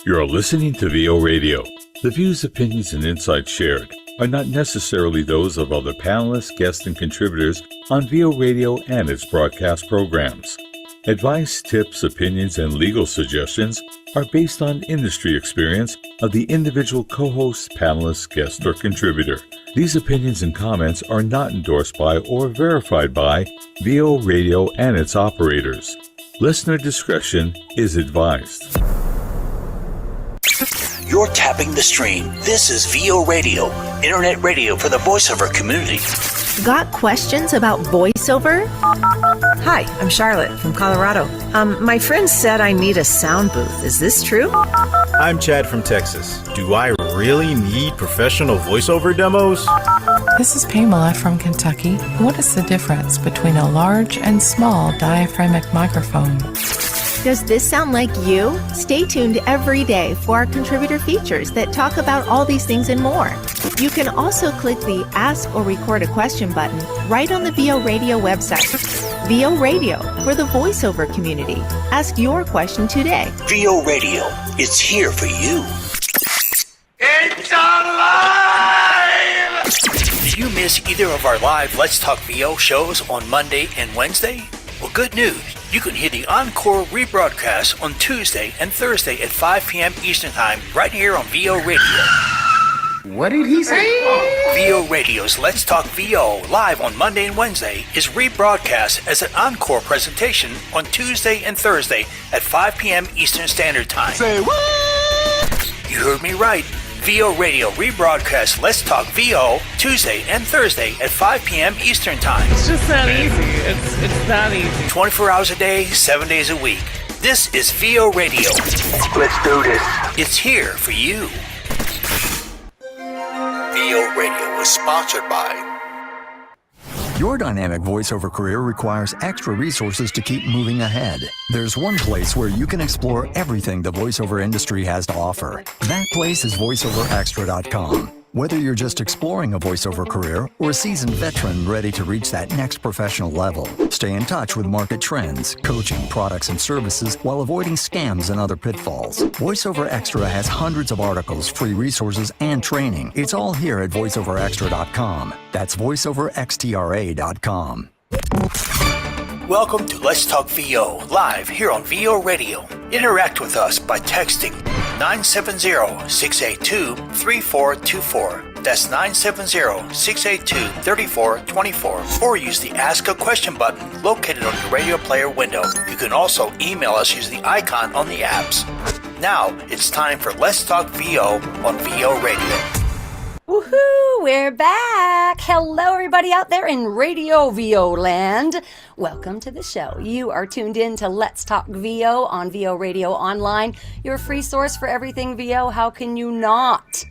You're listening to VO Radio. The views, opinions, and insights shared are not necessarily those of other panelists, guests, and contributors on VO Radio and its broadcast programs. Advice, tips, opinions, and legal suggestions are based on industry experience of the individual co-host, panelist, guest, or contributor. These opinions and comments are not endorsed by or verified by VO Radio and its operators. Listener discretion is advised. You're tapping the stream. This is VO Radio, internet radio for the voiceover community. Got questions about voiceover? Hi, I'm Charlotte from Colorado. My friend said I need a sound booth. Is this true? I'm Chad from Texas. Do I really need professional voiceover demos? This is Pamela from Kentucky. What is the difference between a large and small diaphragmatic microphone? Does this sound like you? Stay tuned every day for our contributor features that talk about all these things and more. You can also click the Ask or Record a Question button right on the VO Radio website. VO Radio for the voiceover community. Ask your question today. VO Radio, it's here for you. It's alive! Did you miss either of our live Let's Talk VO shows on Monday and Wednesday? Well, good news. You can hear the encore rebroadcast on Tuesday and Thursday at 5 p.m. Eastern Time right here on VO Radio. What did he say? VO Radio's Let's Talk VO live on Monday and Wednesday is rebroadcast as an encore presentation on Tuesday and Thursday at 5 p.m. Eastern Standard Time. Say what? You heard me right. VO Radio rebroadcast Let's Talk VO Tuesday and Thursday at 5 p.m. Eastern Time. It's just that easy. It's that easy. 24 hours a day, 7 days a week. This is VO Radio. Let's do this. It's here for you. VO Radio is sponsored by... Your dynamic voiceover career requires extra resources to keep moving ahead. There's one place where you can explore everything the voiceover industry has to offer. That place is voiceoverextra.com. Whether you're just exploring a voiceover career or a seasoned veteran ready to reach that next professional level, stay in touch with market trends, coaching, products, and services while avoiding scams and other pitfalls. VoiceOver Extra has hundreds of articles, free resources, and training. It's all here at voiceoverextra.com. That's voiceoverextra.com. Welcome to Let's Talk VO, live here on VO Radio. Interact with us by texting 970-682-3424. That's 970-682-3424. Or use the Ask a Question button located on your radio player window. You can also email us using the icon on the apps. Now, it's time for Let's Talk VO on VO Radio. Woohoo! We're back! Hello, everybody out there in Radio VO land. Welcome to the show. You are tuned in to Let's Talk VO on VO Radio Online, your free source for everything VO. How can you not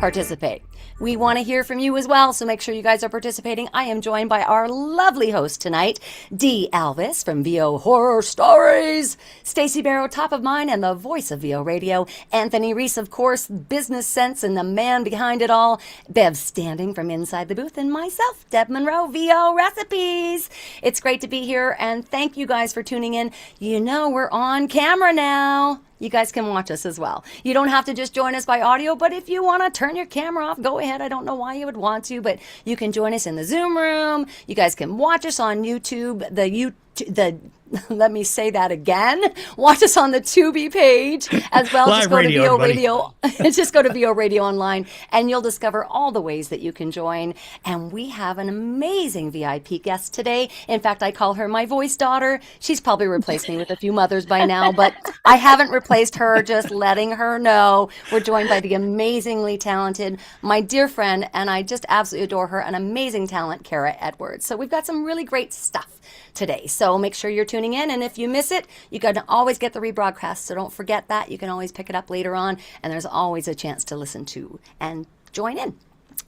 participate? We want to hear from you as well, so make sure you guys are participating. I am joined by our lovely host tonight, Dee Alvis from VO Horror Stories, Stacey Barrow, top of mind, and the voice of VO Radio, Anthony Reese, of course, business sense and the man behind it all, Bev Standing from inside the booth, and myself, Deb Monroe, VO Recipes. It's great to be here, and thank you guys for tuning in. You know we're on camera now. You guys can watch us as well. You don't have to just join us by audio, but if you want to turn your camera off, go ahead. I don't know why you would want to, but you can join us in the Zoom room. You guys can watch us on YouTube, let me say that again. Watch us on the Tubi page as well. Live just go radio, to VO everybody. Radio. Just go to VO Radio Online and you'll discover all the ways that you can join. And we have an amazing VIP guest today. In fact, I call her my voice daughter. She's probably replaced me with a few mothers by now, but I haven't replaced her, just letting her know. We're joined by the amazingly talented, my dear friend, and I just absolutely adore her, an amazing talent, Kara Edwards. So we've got some really great stuff today. So make sure you're tuning in. And if you miss it, you can always get the rebroadcast. So don't forget that. You can always pick it up later on. And there's always a chance to listen to and join in.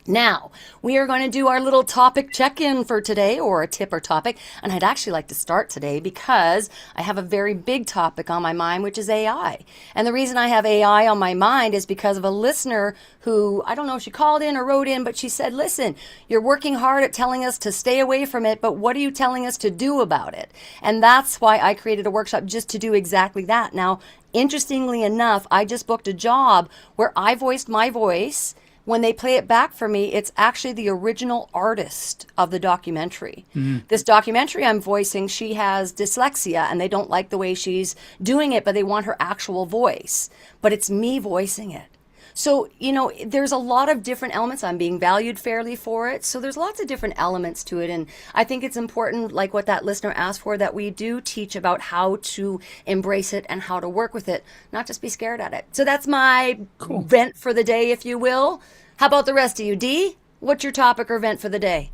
Now, we are going to do our little topic check-in for today, or a tip or topic. And I'd actually like to start today because I have a very big topic on my mind, which is AI. And the reason I have AI on my mind is because of a listener who, I don't know if she called in or wrote in, but she said, listen, you're working hard at telling us to stay away from it, but what are you telling us to do about it? And that's why I created a workshop just to do exactly that. Now, interestingly enough, I just booked a job where I voiced my voice. When they play it back for me, it's actually the original artist of the documentary. This documentary I'm voicing, she has dyslexia and they don't like the way she's doing it, but they want her actual voice. But it's me voicing it. So, there's a lot of different elements. I'm being valued fairly for it. So there's lots of different elements to it. And I think it's important, like what that listener asked for, that we do teach about how to embrace it and how to work with it, not just be scared at it. So that's my vent for the day, if you will. How about the rest of you? Dee, what's your topic or vent for the day?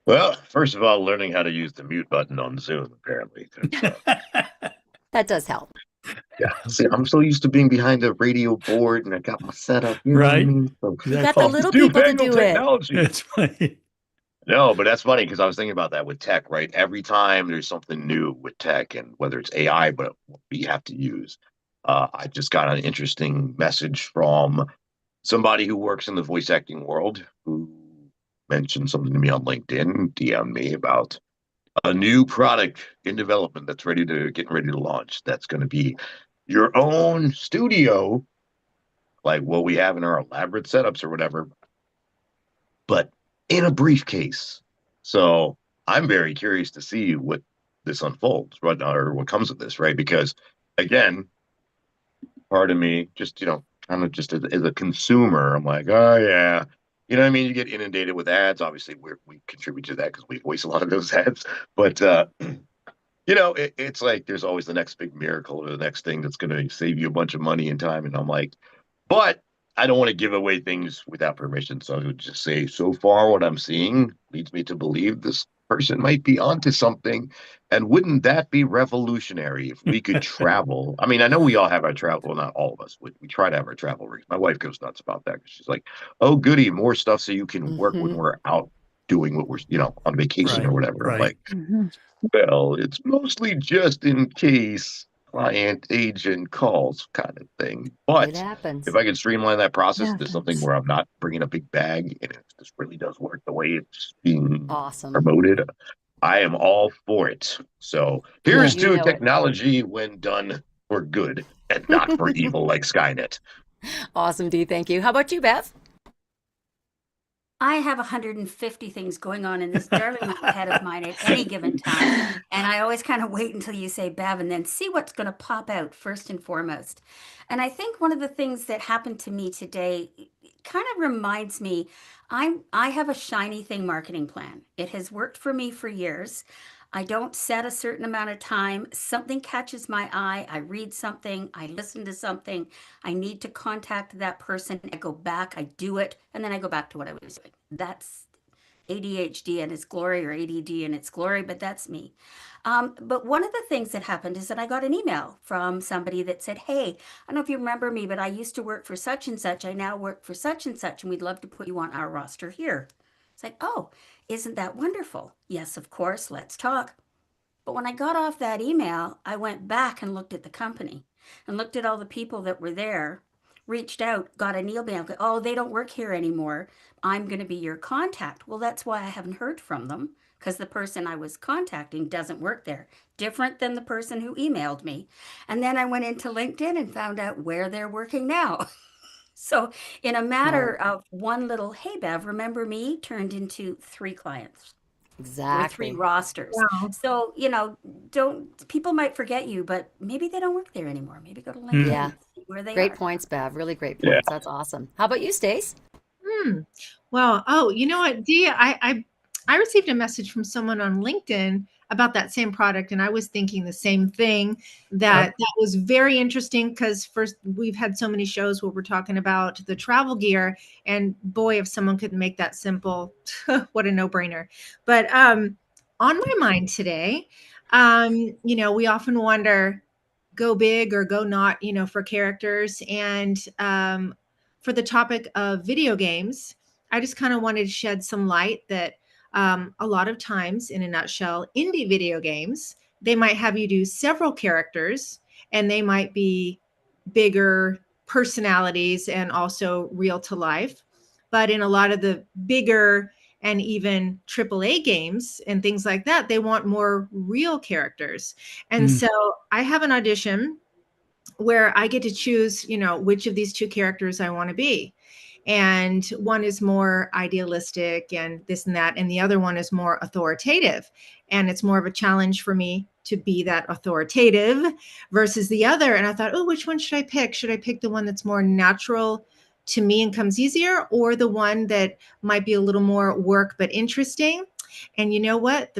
Well, first of all, learning how to use the mute button on Zoom, apparently. That does help. Yeah, see, I'm so used to being behind a radio board, and I got my setup. You know what I mean? So, You got the little people to do it. That's funny. no, but that's funny because I was thinking about that with tech, right? Every time there's something new with tech, and whether it's AI, but what we have to use. I just got an interesting message from somebody who works in the voice acting world who mentioned something to me on LinkedIn, DM'd me about a new product in development that's getting ready to launch. That's going to be your own studio, like what we have in our elaborate setups or whatever, but in a briefcase. So I'm very curious to see what this unfolds, right, or what comes of this, right? Because again, part of me just, kind of just as a consumer, I'm like, oh yeah. You know what I mean? You get inundated with ads. Obviously, we contribute to that because we voice a lot of those ads. But, it's like there's always the next big miracle or the next thing that's going to save you a bunch of money and time. And I'm like, but I don't want to give away things without permission. So I would just say, so far, what I'm seeing leads me to believe this person might be onto something. And wouldn't that be revolutionary if we could travel? I mean, I know we all have our travel, well, not all of us. We try to have our travel rigs. My wife goes nuts about that because she's like, oh, goody, more stuff so you can work when we're out doing what we're, on vacation or whatever. I'm like, well, it's mostly just in case client agent calls kind of thing. But It happens. if I can streamline that process to something where I'm not bringing a big bag and it just really does work the way it's being Awesome. promoted, I am all for it. So here's You to know it. technology when done for good and not for evil like Skynet. Awesome, Dee. Thank you. How about you, Beth? I have 150 things going on in this darling little head of mine at any given time. And I always kind of wait until you say Bev and then see what's going to pop out first and foremost. And I think one of the things that happened to me today kind of reminds me, I have a shiny thing marketing plan. It has worked for me for years. I don't set a certain amount of time. Something catches my eye. I read something. I listen to something. I need to contact that person. I go back. I do it. And then I go back to what I was doing. That's ADHD and its glory, or ADD and its glory, but that's me. But one of the things that happened is that I got an email from somebody that said, hey, I don't know if you remember me, but I used to work for such and such. I now work for such and such, and we'd love to put you on our roster here. It's like, oh, isn't that wonderful? Yes, of course, let's talk. But when I got off that email, I went back and looked at the company and looked at all the people that were there, reached out, got an email. Oh, they don't work here anymore. I'm going to be your contact. Well, that's why I haven't heard from them, because the person I was contacting doesn't work there. Different than the person who emailed me. And then I went into LinkedIn and found out where they're working now. So in a matter of one little, hey, Bev, remember me, turned into 3 clients. Exactly. Or 3 rosters. Wow. So, people might forget you, but maybe they don't work there anymore. Maybe go to LinkedIn Yeah. and see where they Great are. points, Bev. Really great points. That's awesome. How about you, Stace? Well, you know what, Dee, I received a message from someone on LinkedIn about that same product, and I was thinking the same thing, that was very interesting, because first, we've had so many shows where we're talking about the travel gear, and boy, if someone could make that simple, what a no-brainer. But on my mind today, we often wonder, go big or go not, for characters. And for the topic of video games, I just kind of wanted to shed some light that a lot of times, in a nutshell, indie video games, they might have you do several characters, and they might be bigger personalities and also real to life. But in a lot of the bigger and even AAA games and things like that, they want more real characters. And so I have an audition where I get to choose, which of these two characters I want to be. And one is more idealistic and this and that, and the other one is more authoritative. And it's more of a challenge for me to be that authoritative versus the other. And I thought, oh, which one should I pick? Should I pick the one that's more natural to me and comes easier, or the one that might be a little more work but interesting? And you know what?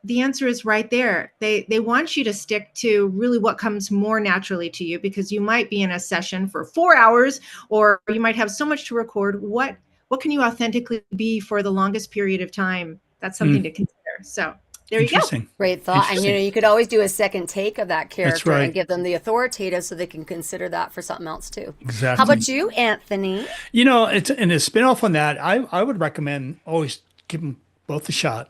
The answer is right there. They want you to stick to really what comes more naturally to you, because you might be in a session for 4 hours, or you might have so much to record. What can you authentically be for the longest period of time? That's something to consider. So there you go. Great thought. And you could always do a second take of that character right. and give them the authoritative so they can consider that for something else too. Exactly. How about you, Anthony? It's a spinoff on that. I would recommend always give them both a shot.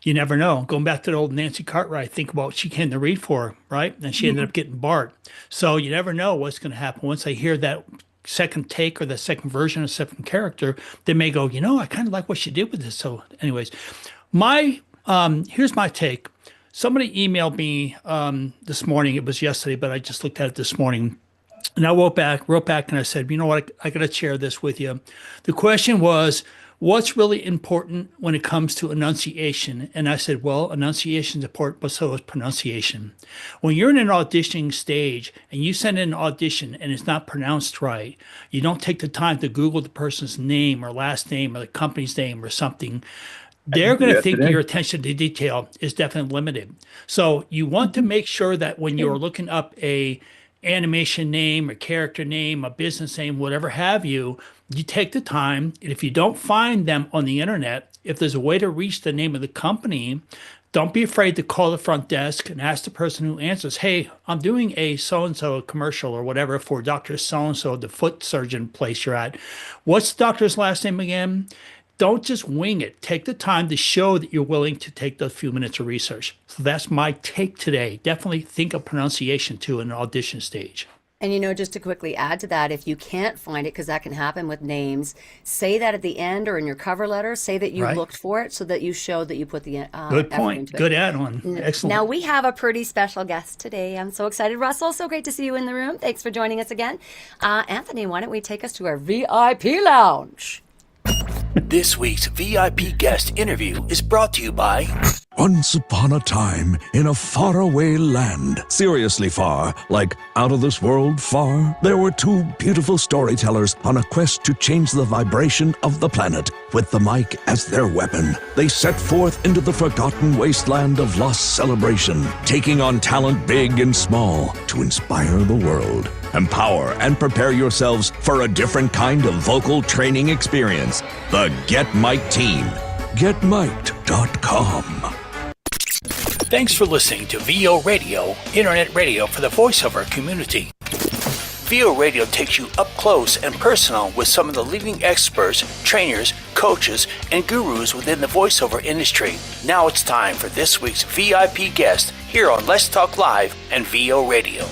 You never know. Going back to the old Nancy Cartwright, think about what she came to read for, right? And she ended up getting Bart. So you never know what's going to happen. Once they hear that second take or the second version of second character, they may go, I kind of like what she did with this. So anyways, here's my take. Somebody emailed me this morning. It was yesterday, but I just looked at it this morning. And I wrote back and I said, you know what? I got to share this with you. The question was, what's really important when it comes to enunciation? And I said, well, enunciation is important, but so is pronunciation. When you're in an auditioning stage and you send in an audition and it's not pronounced right, you don't take the time to Google the person's name or last name or the company's name or something. They're going to think your attention to detail is definitely limited. So you want to make sure that when you're looking up a animation name, a character name, a business name, whatever have you, you take the time. And if you don't find them on the internet, if there's a way to reach the name of the company, don't be afraid to call the front desk and ask the person who answers, hey, I'm doing a so-and-so commercial or whatever for Dr. So-and-so, the foot surgeon place you're at. What's the doctor's last name again? Don't just wing it. Take the time to show that you're willing to take those few minutes of research. So that's my take today. Definitely think of pronunciation too in an audition stage. And just to quickly add to that, if you can't find it, because that can happen with names, say that at the end or in your cover letter, say that you looked for it so that you show that you put the good point. Good add-on. Excellent. Now we have a pretty special guest today. I'm so excited. Russell, so great to see you in the room. Thanks for joining us again. Anthony, why don't we take us to our VIP lounge? This week's VIP guest interview is brought to you by... Once upon a time, in a faraway land, seriously far, like out of this world far, there were two beautiful storytellers on a quest to change the vibration of the planet. With the mic as their weapon, they set forth into the forgotten wasteland of lost celebration, taking on talent big and small to inspire the world. Empower and prepare yourselves for a different kind of vocal training experience. The Get Mike Team. GetMiked.com. Thanks for listening to VO Radio, internet radio for the voiceover community. VO Radio takes you up close and personal with some of the leading experts, trainers, coaches, and gurus within the voiceover industry. Now it's time for this week's VIP guest here on Let's Talk Live and VO Radio.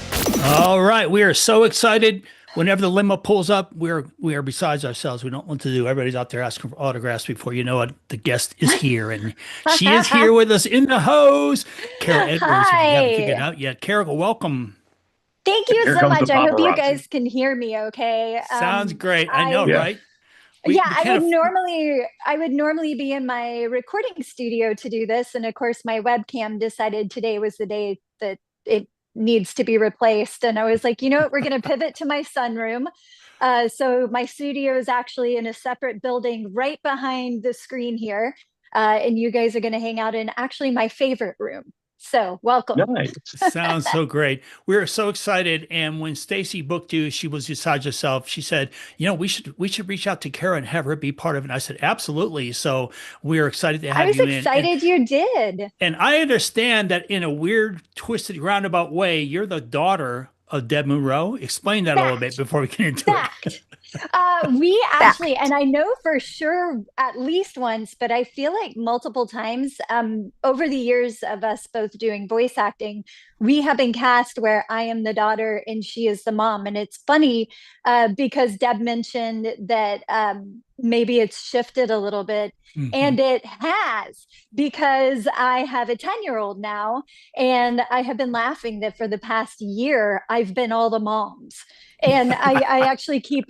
All right, we are so excited. Whenever the limo pulls up, we are besides ourselves. We don't want to do. Everybody's out there asking for autographs before you know it. The guest is here, and she is here with us in the hose. Kara Edwards, if you haven't figured it out yet. Kara, welcome. Thank you so much. I hope you guys can hear me okay. Sounds great. I know, right? I would normally be in my recording studio to do this. And of course, my webcam decided today was the day that it needs to be replaced. And I was like, you know what, we're going to pivot to my sunroom. So my studio is actually in a separate building right behind the screen here. And you guys are going to hang out in actually my favorite room. So welcome. Nice. Sounds so great. We're so excited. And when Stacy booked you, she was beside herself. She said, we should reach out to Kara and have her be part of it. And I said, absolutely. So we're excited to have you in. I was excited you did. And I understand that in a weird, twisted, roundabout way, you're the daughter of Deb Monroe. Explain that a little bit before we get into it. We actually, and I know for sure at least once, but I feel like multiple times over the years of us both doing voice acting, we have been cast where I am the daughter and she is the mom. And it's funny because Deb mentioned that maybe it's shifted a little bit. Mm-hmm. And it has, because I have a 10-year-old now, and I have been laughing that for the past year, I've been all the moms. And I actually keep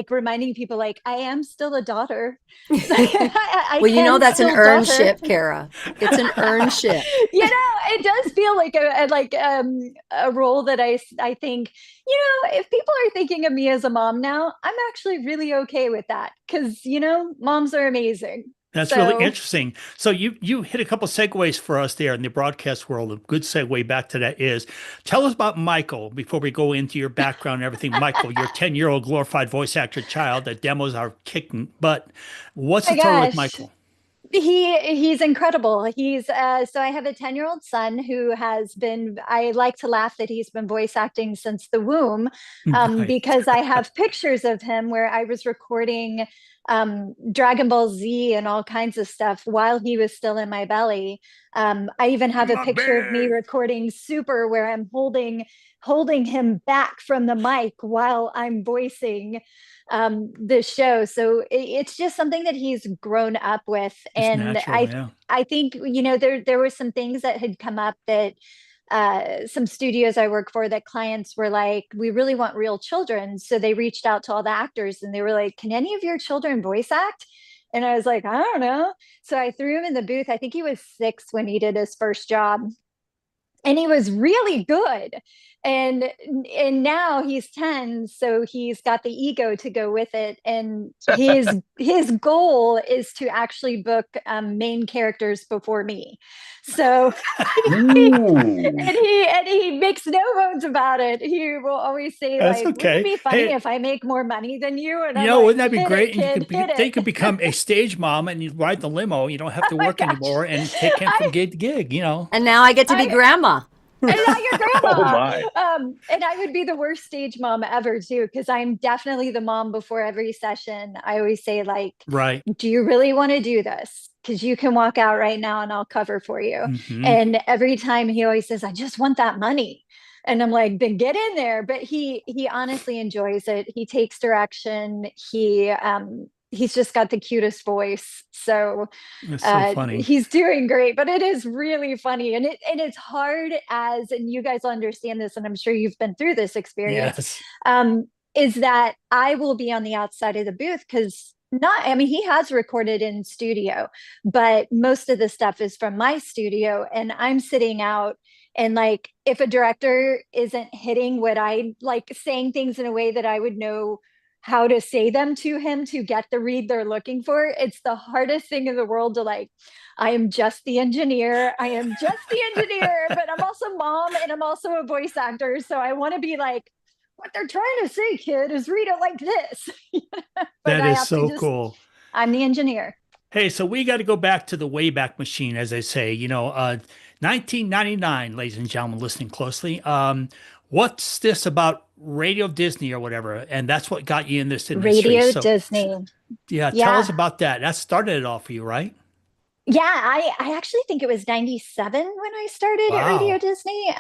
reminding people, like, I am still a daughter. Well, you know, that's an earned ship, Kara. It's an earned ship. You know, it does feel like a role that I think, you know, if people are thinking of me as a mom now, I'm actually really okay with that, because, you know, moms are amazing. That's really interesting. So you hit a couple of segues for us there in the broadcast world. A good segue back to that is, tell us about Michael before we go into your background and everything. Michael, your 10-year-old glorified voice actor child. The demos are kicking butt. What's the story with Michael? He's incredible. He's so I have a 10-year-old son who has been, I like to laugh that he's been voice acting since the womb, because I have pictures of him where I was recording Dragon Ball Z and all kinds of stuff while he was still in my belly. I even have a picture of me recording Super where I'm holding him back from the mic while I'm voicing the show. So it's just something that he's grown up with. And I think, you know, there were some things that had come up that some studios I work for, that clients were like, we really want real children. So they reached out to all the actors and they were like, can any of your children voice act? And I was like, I don't know. So I threw him in the booth. I think he was 6 when he did his first job. And he was really good. And now he's 10, so he's got the ego to go with it. And his goal is to actually book main characters before me. So and he makes no bones about it. He will always say, that's like, okay. Wouldn't it be funny if I make more money than you? And you I'm know, like, wouldn't that be great? They could become a stage mom and you ride the limo. You don't have to work anymore and take him from gig to gig, you know. And now I get to be grandma. And now you're grandma. Oh my. And I would be the worst stage mom ever too, because I'm definitely the mom before every session. I always say, like, right, do you really want to do this? Because you can walk out right now and I'll cover for you. Mm-hmm. And every time he always says, I just want that money. And I'm like, then get in there. But he honestly enjoys it. He takes direction. He's just got the cutest voice. So, that's so funny. He's doing great, but it is really funny. And it's hard and you guys will understand this, and I'm sure you've been through this experience, is that I will be on the outside of the booth because he has recorded in studio, but most of the stuff is from my studio and I'm sitting out. And like, if a director isn't hitting what I like, saying things in a way that I would know how to say them to him to get the read they're looking for, it's the hardest thing in the world to like, I am just the engineer, but I'm also mom and I'm also a voice actor. So I want to be like, what they're trying to say, kid, is read it like this. That is so cool. I'm the engineer. Hey, so we got to go back to the Wayback Machine, as they say, 1999, ladies and gentlemen, listening closely. What's this about Radio Disney or whatever? And that's what got you in this industry. Radio Disney. Yeah, tell us about that. That started it all for you, right? Yeah, I actually think it was 97 when I started at Radio Disney.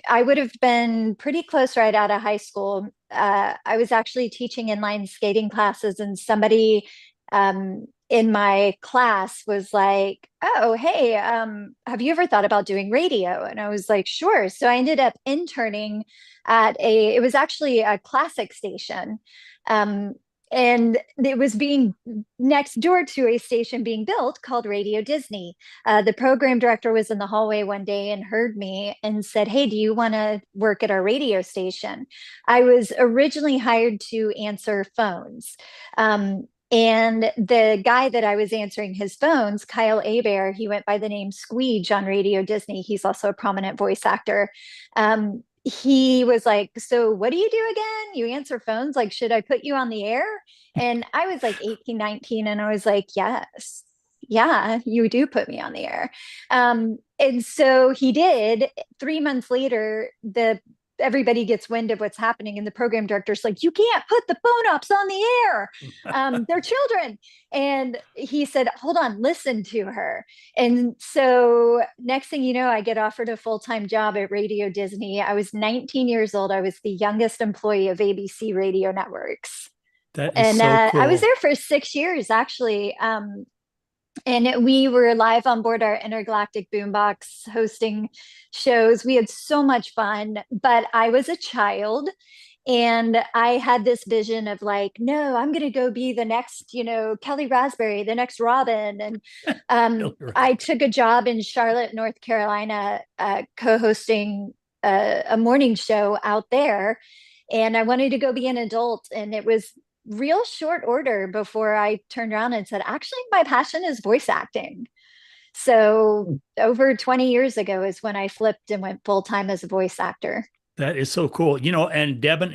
I would have been pretty close right out of high school. I was actually teaching inline skating classes, and somebody in my class was like, oh, hey, have you ever thought about doing radio? And I was like, sure. So I ended up interning at it was actually a classic station. And it was being next door to a station being built called Radio Disney. The program director was in the hallway one day and heard me and said, hey, do you want to work at our radio station? I was originally hired to answer phones. And the guy that I was answering his phones, Kyle Hebert, he went by the name Squeege on Radio Disney. He's also a prominent voice actor. He was like, so what do you do again? You answer phones? Like, should I put you on the air? And I was like 18, 19. And I was like, yes, yeah, you do put me on the air. And so he did. 3 months later, the everybody gets wind of what's happening, and the program director's like, you can't put the phone ups on the air. They're children. And he said, hold on, listen to her. And so next thing you know, I get offered a full-time job at Radio Disney. I was 19 years old. I was the youngest employee of ABC Radio Networks. That is so cool. I was there for 6 years, actually. And we were live on board our intergalactic boombox hosting shows. We had so much fun, but I was a child and I had this vision of like, no, I'm going to go be the next, Kelly Raspberry, the next Robin. And I took a job in Charlotte, North Carolina, co-hosting a morning show out there. And I wanted to go be an adult. And it was real short order before I turned around and said, actually, my passion is voice acting. So over 20 years ago is when I flipped and went full-time as a voice actor. That is so cool. And Devin,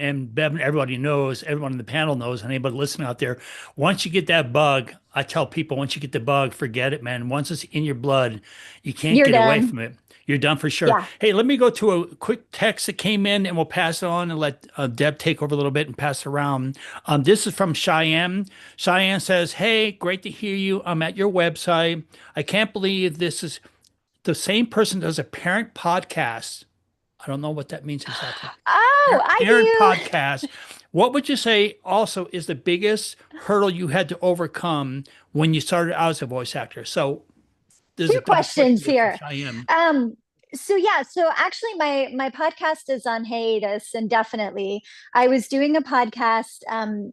everybody knows, everyone in the panel knows, and anybody listening out there, once you get that bug, I tell people, once you get the bug, forget it, man. Once it's in your blood, you can't get away from it. You're done for sure. Yeah. Hey, let me go to a quick text that came in and we'll pass it on and let Deb take over a little bit and pass it around. This is from Cheyenne. Cheyenne says, hey, great to hear you. I'm at your website. I can't believe this is the same person does a parent podcast. I don't know what that means exactly. Oh, I do. Parent podcast. What would you say also is the biggest hurdle you had to overcome when you started out as a voice actor? So there's two questions here. Cheyenne. So actually my podcast is on hiatus indefinitely. I was doing a podcast.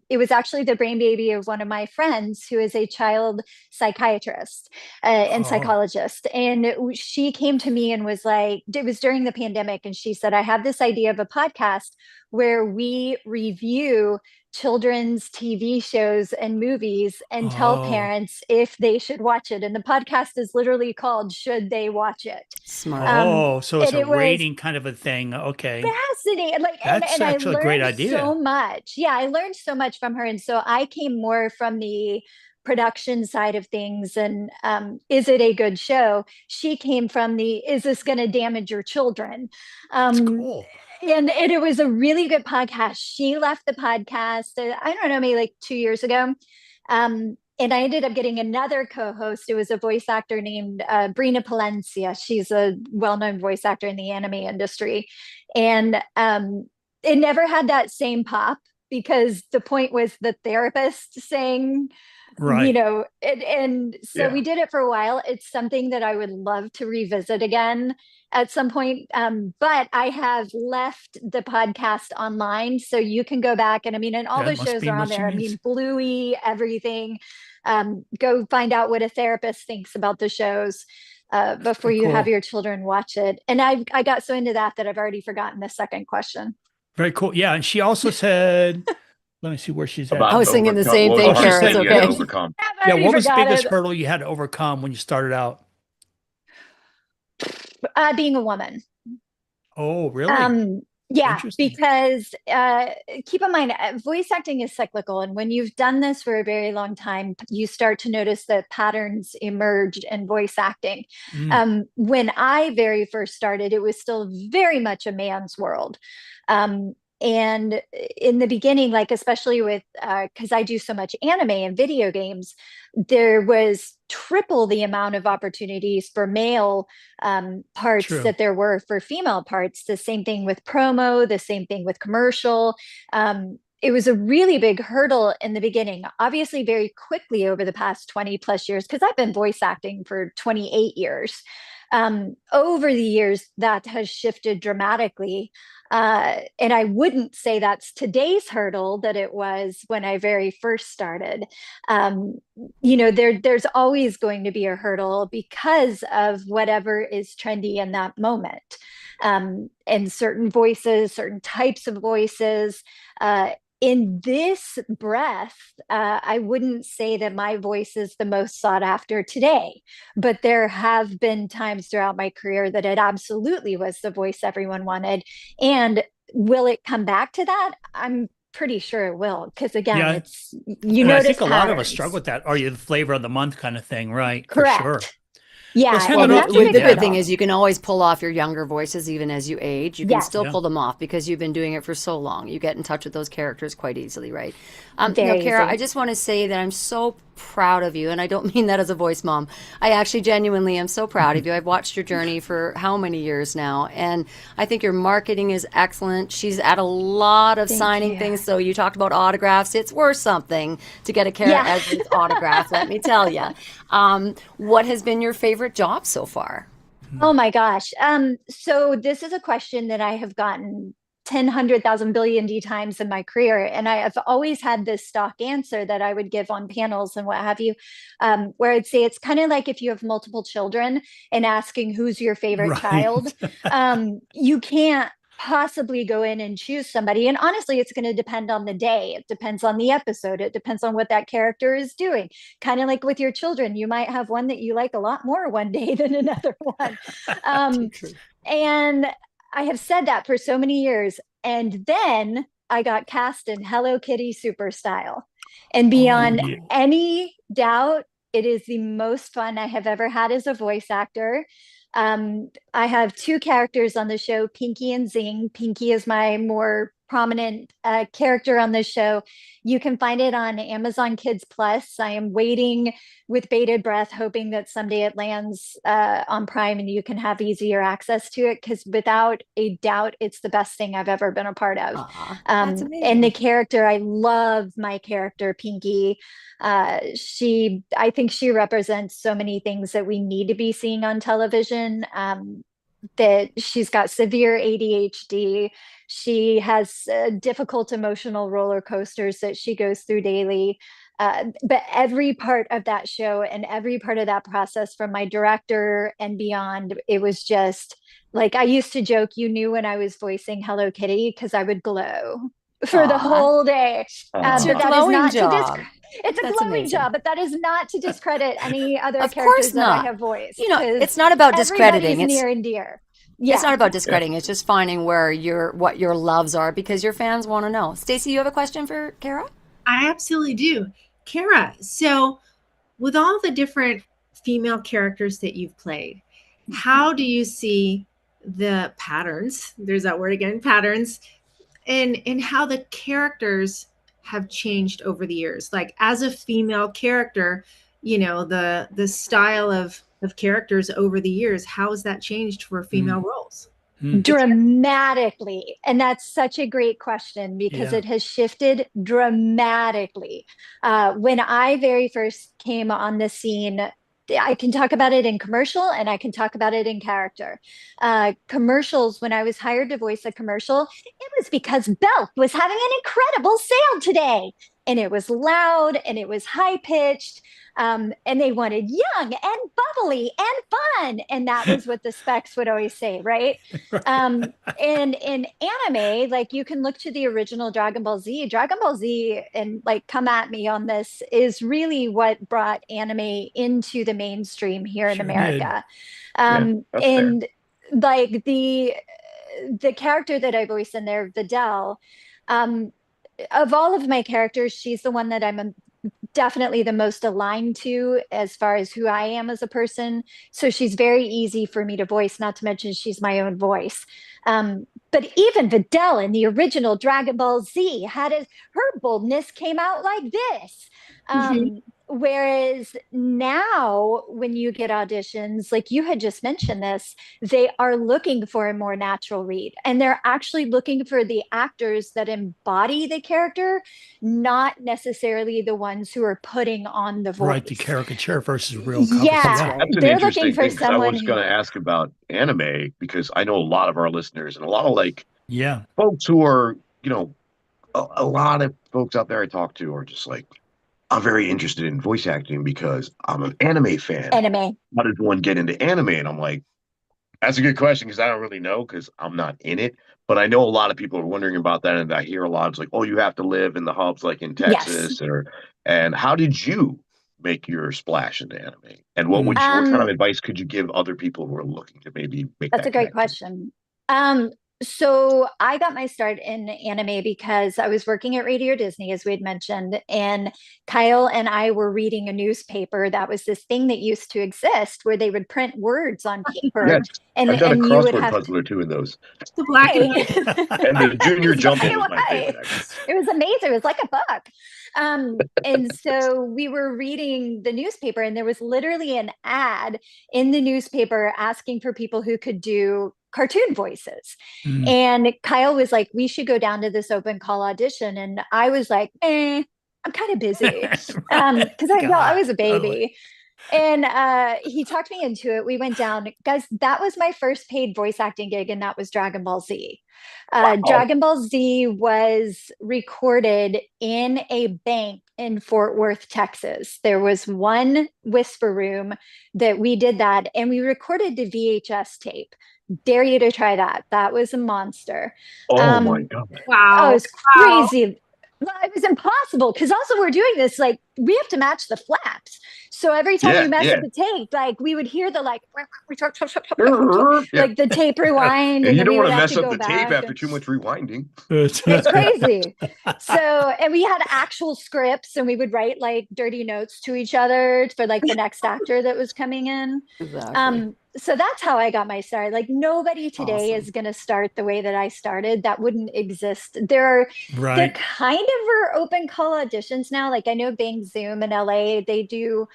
It was actually the brain baby of one of my friends who is a child psychiatrist and psychologist. And she came to me and was like, it was during the pandemic. And she said, I have this idea of a podcast where we review children's TV shows and movies and tell parents if they should watch it. And the podcast is literally called Should They Watch It? Smart. So it's a rating kind of a thing. Okay. Fascinating. That's actually a great idea. So much. Yeah, I learned so much from her. And so I came more from the production side of things and is it a good show? She came from the, is this going to damage your children? That's cool. And it was a really good podcast. She left the podcast, I don't know, maybe like 2 years ago. And I ended up getting another co-host. It was a voice actor named Brina Palencia. She's a well-known voice actor in the anime industry. And it never had that same pop because the point was the therapist saying, right. And so we did it for a while. It's something that I would love to revisit again at some point. But I have left the podcast online, so you can go back and all the shows are on there. Bluey, everything. Go find out what a therapist thinks about the shows before you have your children watch it. And I got so into that I've already forgotten the second question. Very cool. Yeah. And she also said, let me see where she's at. I was thinking the same thing, Kara. It's okay. Yeah, what was the biggest hurdle you had to overcome when you started out? Being a woman. Oh, really? Yeah, because keep in mind, voice acting is cyclical. And when you've done this for a very long time, you start to notice that patterns emerge in voice acting. When I very first started, it was still very much a man's world. And in the beginning, especially with, because I do so much anime and video games, there was triple the amount of opportunities for male parts that there were for female parts. The same thing with promo, the same thing with commercial. It was a really big hurdle in the beginning. Obviously, very quickly over the past 20 plus years, because I've been voice acting for 28 years. Over the years, that has shifted dramatically. And I wouldn't say that's today's hurdle that it was when I very first started. There's always going to be a hurdle because of whatever is trendy in that moment. And certain voices, certain types of voices, in this breath, I wouldn't say that my voice is the most sought after today, but there have been times throughout my career that it absolutely was the voice everyone wanted. And will it come back to that? I'm pretty sure it will, because again, notice I think a lot of us struggle with that. Are you the flavor of the month kind of thing, right? Correct. For sure. Yeah, Well, that's the what it good could thing be. is you can always pull off your younger voices even as you age. You can Yes. still Yeah. pull them off because you've been doing it for so long. You get in touch with those characters quite easily, right? Very Kara, easy. I just want to say that I'm so proud of you, and I don't mean that as a voice mom. I actually genuinely am so proud of you. I've watched your journey for how many years now, and I think your marketing is excellent. She's at a lot of Thank signing you. things. So you talked about autographs. It's worth something to get a Kara Yeah. Edwards autograph, let me tell you. What has been your favorite job so far? Oh my gosh. So this is a question that I have gotten 10, 100,000 billion D times in my career. And I have always had this stock answer that I would give on panels and what have you, where I'd say it's kind of like if you have multiple children and asking who's your favorite Right. child. You can't possibly go in and choose somebody. And honestly, it's going to depend on the day. It depends on the episode. It depends on what that character is doing. Kind of like with your children, you might have one that you like a lot more one day than another one. And I have said that for so many years. And then I got cast in Hello Kitty Super Style. And beyond yeah. any doubt, it is the most fun I have ever had as a voice actor. I have two characters on the show, Pinky and Zing. Pinky is my more prominent character on the show. You can find it on Amazon Kids Plus. I am waiting with bated breath, hoping that someday it lands on Prime and you can have easier access to it, because without a doubt, it's the best thing I've ever been a part of. That's And amazing. the character, I love my character, Pinky. I think she represents so many things that we need to be seeing on television. That she's got severe ADHD. She has difficult emotional roller coasters that she goes through daily. But every part of that show and every part of that process, from my director and beyond, it was just like, I used to joke, you knew when I was voicing Hello Kitty because I would glow for the Aw. whole day. It's But your that is glowing not job. it's a That's glowing amazing. job, but that is not to discredit any other Of characters course that I not. have voiced. You know, 'cause it's not about discrediting. everybody's It's near and dear. It's not Yeah. about discrediting. It's just finding where what your loves are, because your fans want to know. Stacey, you have a question for Kara? I absolutely do. Kara, so with all the different female characters that you've played, how do you see the patterns? There's that word again, patterns, and how the characters have changed over the years. Like as a female character, you know, the style of characters over the years, how has that changed for female roles? Dramatically. And that's such a great question because Yeah. it has shifted dramatically. When I very first came on the scene, I can talk about it in commercial and I can talk about it in character. Commercials, when I was hired to voice a commercial, it was because Belk was having an incredible sale today. And it was loud and it was high pitched. And they wanted young and bubbly and fun. And that was what the specs would always say, right? And in anime, like you can look to the original Dragon Ball Z. Dragon Ball Z, and like come at me on this, is really what brought anime into the mainstream here in Sure America. Yeah, that's fair. And like the character that I voice in there, Videl, of all of my characters, she's the one that I'm definitely the most aligned to as far as who I am as a person. So she's very easy for me to voice, not to mention she's my own voice. But even Videl in the original Dragon Ball Z her boldness came out like this. Whereas now when you get auditions, like you had just mentioned this, they are looking for a more natural read, and they're actually looking for the actors that embody the character, not necessarily the ones who are putting on the voice. Right, the caricature versus real Yeah. conversation. That's an They're interesting looking for thing, 'cause I someone was going to ask about anime because I know a lot of our listeners and a lot of like Yeah. folks who are, you know, a lot of folks out there I talk to are just like, I'm very interested in voice acting because I'm an anime fan. Anime. How does one get into anime? And I'm like, that's a good question because I don't really know because I'm not in it. But I know a lot of people are wondering about that, and I hear a lot. It's like, oh, you have to live in the hubs like in Texas, and how did you make your splash into anime? And what what kind of advice could you give other people who are looking to maybe make That's that a great connection? question. So I got my start in anime because I was working at Radio Disney, as we had mentioned, and Kyle and I were reading a newspaper. That was this thing that used to exist where they would print words on paper, Yes, and I've done a you would crossword have puzzle or two in those. The black and Right. And the Junior It was Jump black was and my white. favorite, actually. It was amazing. It was like a book. And so we were reading the newspaper, and there was literally an ad in the newspaper asking for people who could do cartoon voices. Mm. And Kyle was like, we should go down to this open call audition. And I was like, I'm kind of busy. Because I was a baby. And he talked me into it. We went down. Guys, that was my first paid voice acting gig, and that was Dragon Ball Z. Dragon Ball Z was recorded in a bank in Fort Worth, Texas. There was one whisper room that we did that, and we recorded the VHS tape. Dare you to try that. That was a monster. Oh my God. Wow. Oh, it was crazy. Well, it was impossible because also we're doing this, like, we have to match the flaps. So every time we mess up the tape, like, we would hear the like the tape rewind. And you then don't we want would to have mess up go the back tape after too much rewinding. It's crazy. So, and we had actual scripts, and we would write like dirty notes to each other for like the next actor that was coming in. Exactly. So that's how I got my start. Like, nobody today is going to start the way that I started. That wouldn't exist. There kind of are open call auditions now. Like, I know Bang Zoom in LA, they do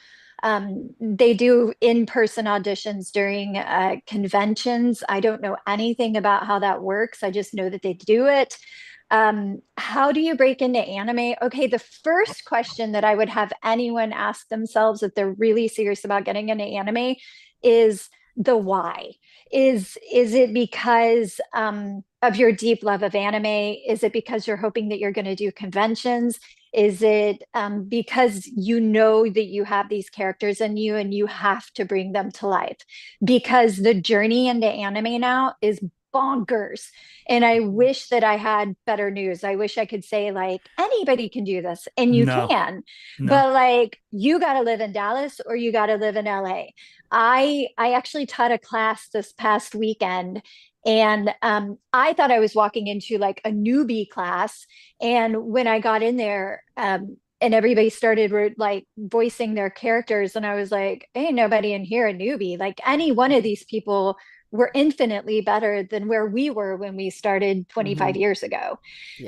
in-person auditions during conventions. I don't know anything about how that works. I just know that they do it. How do you break into anime? Okay, the first question that I would have anyone ask themselves if they're really serious about getting into anime is the why. Is it because of your deep love of anime? Is it because you're hoping that you're going to do conventions? Is it because you know that you have these characters in you and you have to bring them to life? Because the journey into anime now is bonkers. And I wish that I had better news. I wish I could say, like, anybody can do this, and you can. But like, you got to live in Dallas or you got to live in LA. I actually taught a class this past weekend, and I thought I was walking into like a newbie class. And when I got in there, and everybody started like voicing their characters, and I was like, ain't nobody in here a newbie. Like, any one of these people were infinitely better than where we were when we started 25 years ago.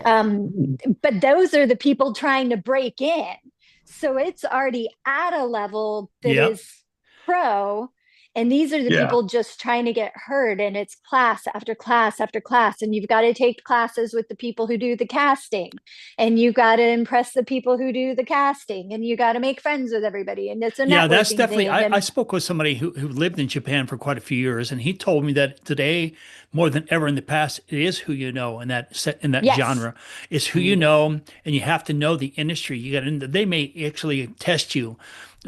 But those are the people trying to break in. So it's already at a level that is pro. And these are the people just trying to get heard. And it's class after class after class. And you've got to take classes with the people who do the casting. And you've got to impress the people who do the casting. And you got to make friends with everybody. And it's a networking that's definitely, thing. I spoke with somebody who lived in Japan for quite a few years. And he told me that today, more than ever in the past, it is who you know in that genre. It's who you know, and you have to know the industry. You got. They may actually test you.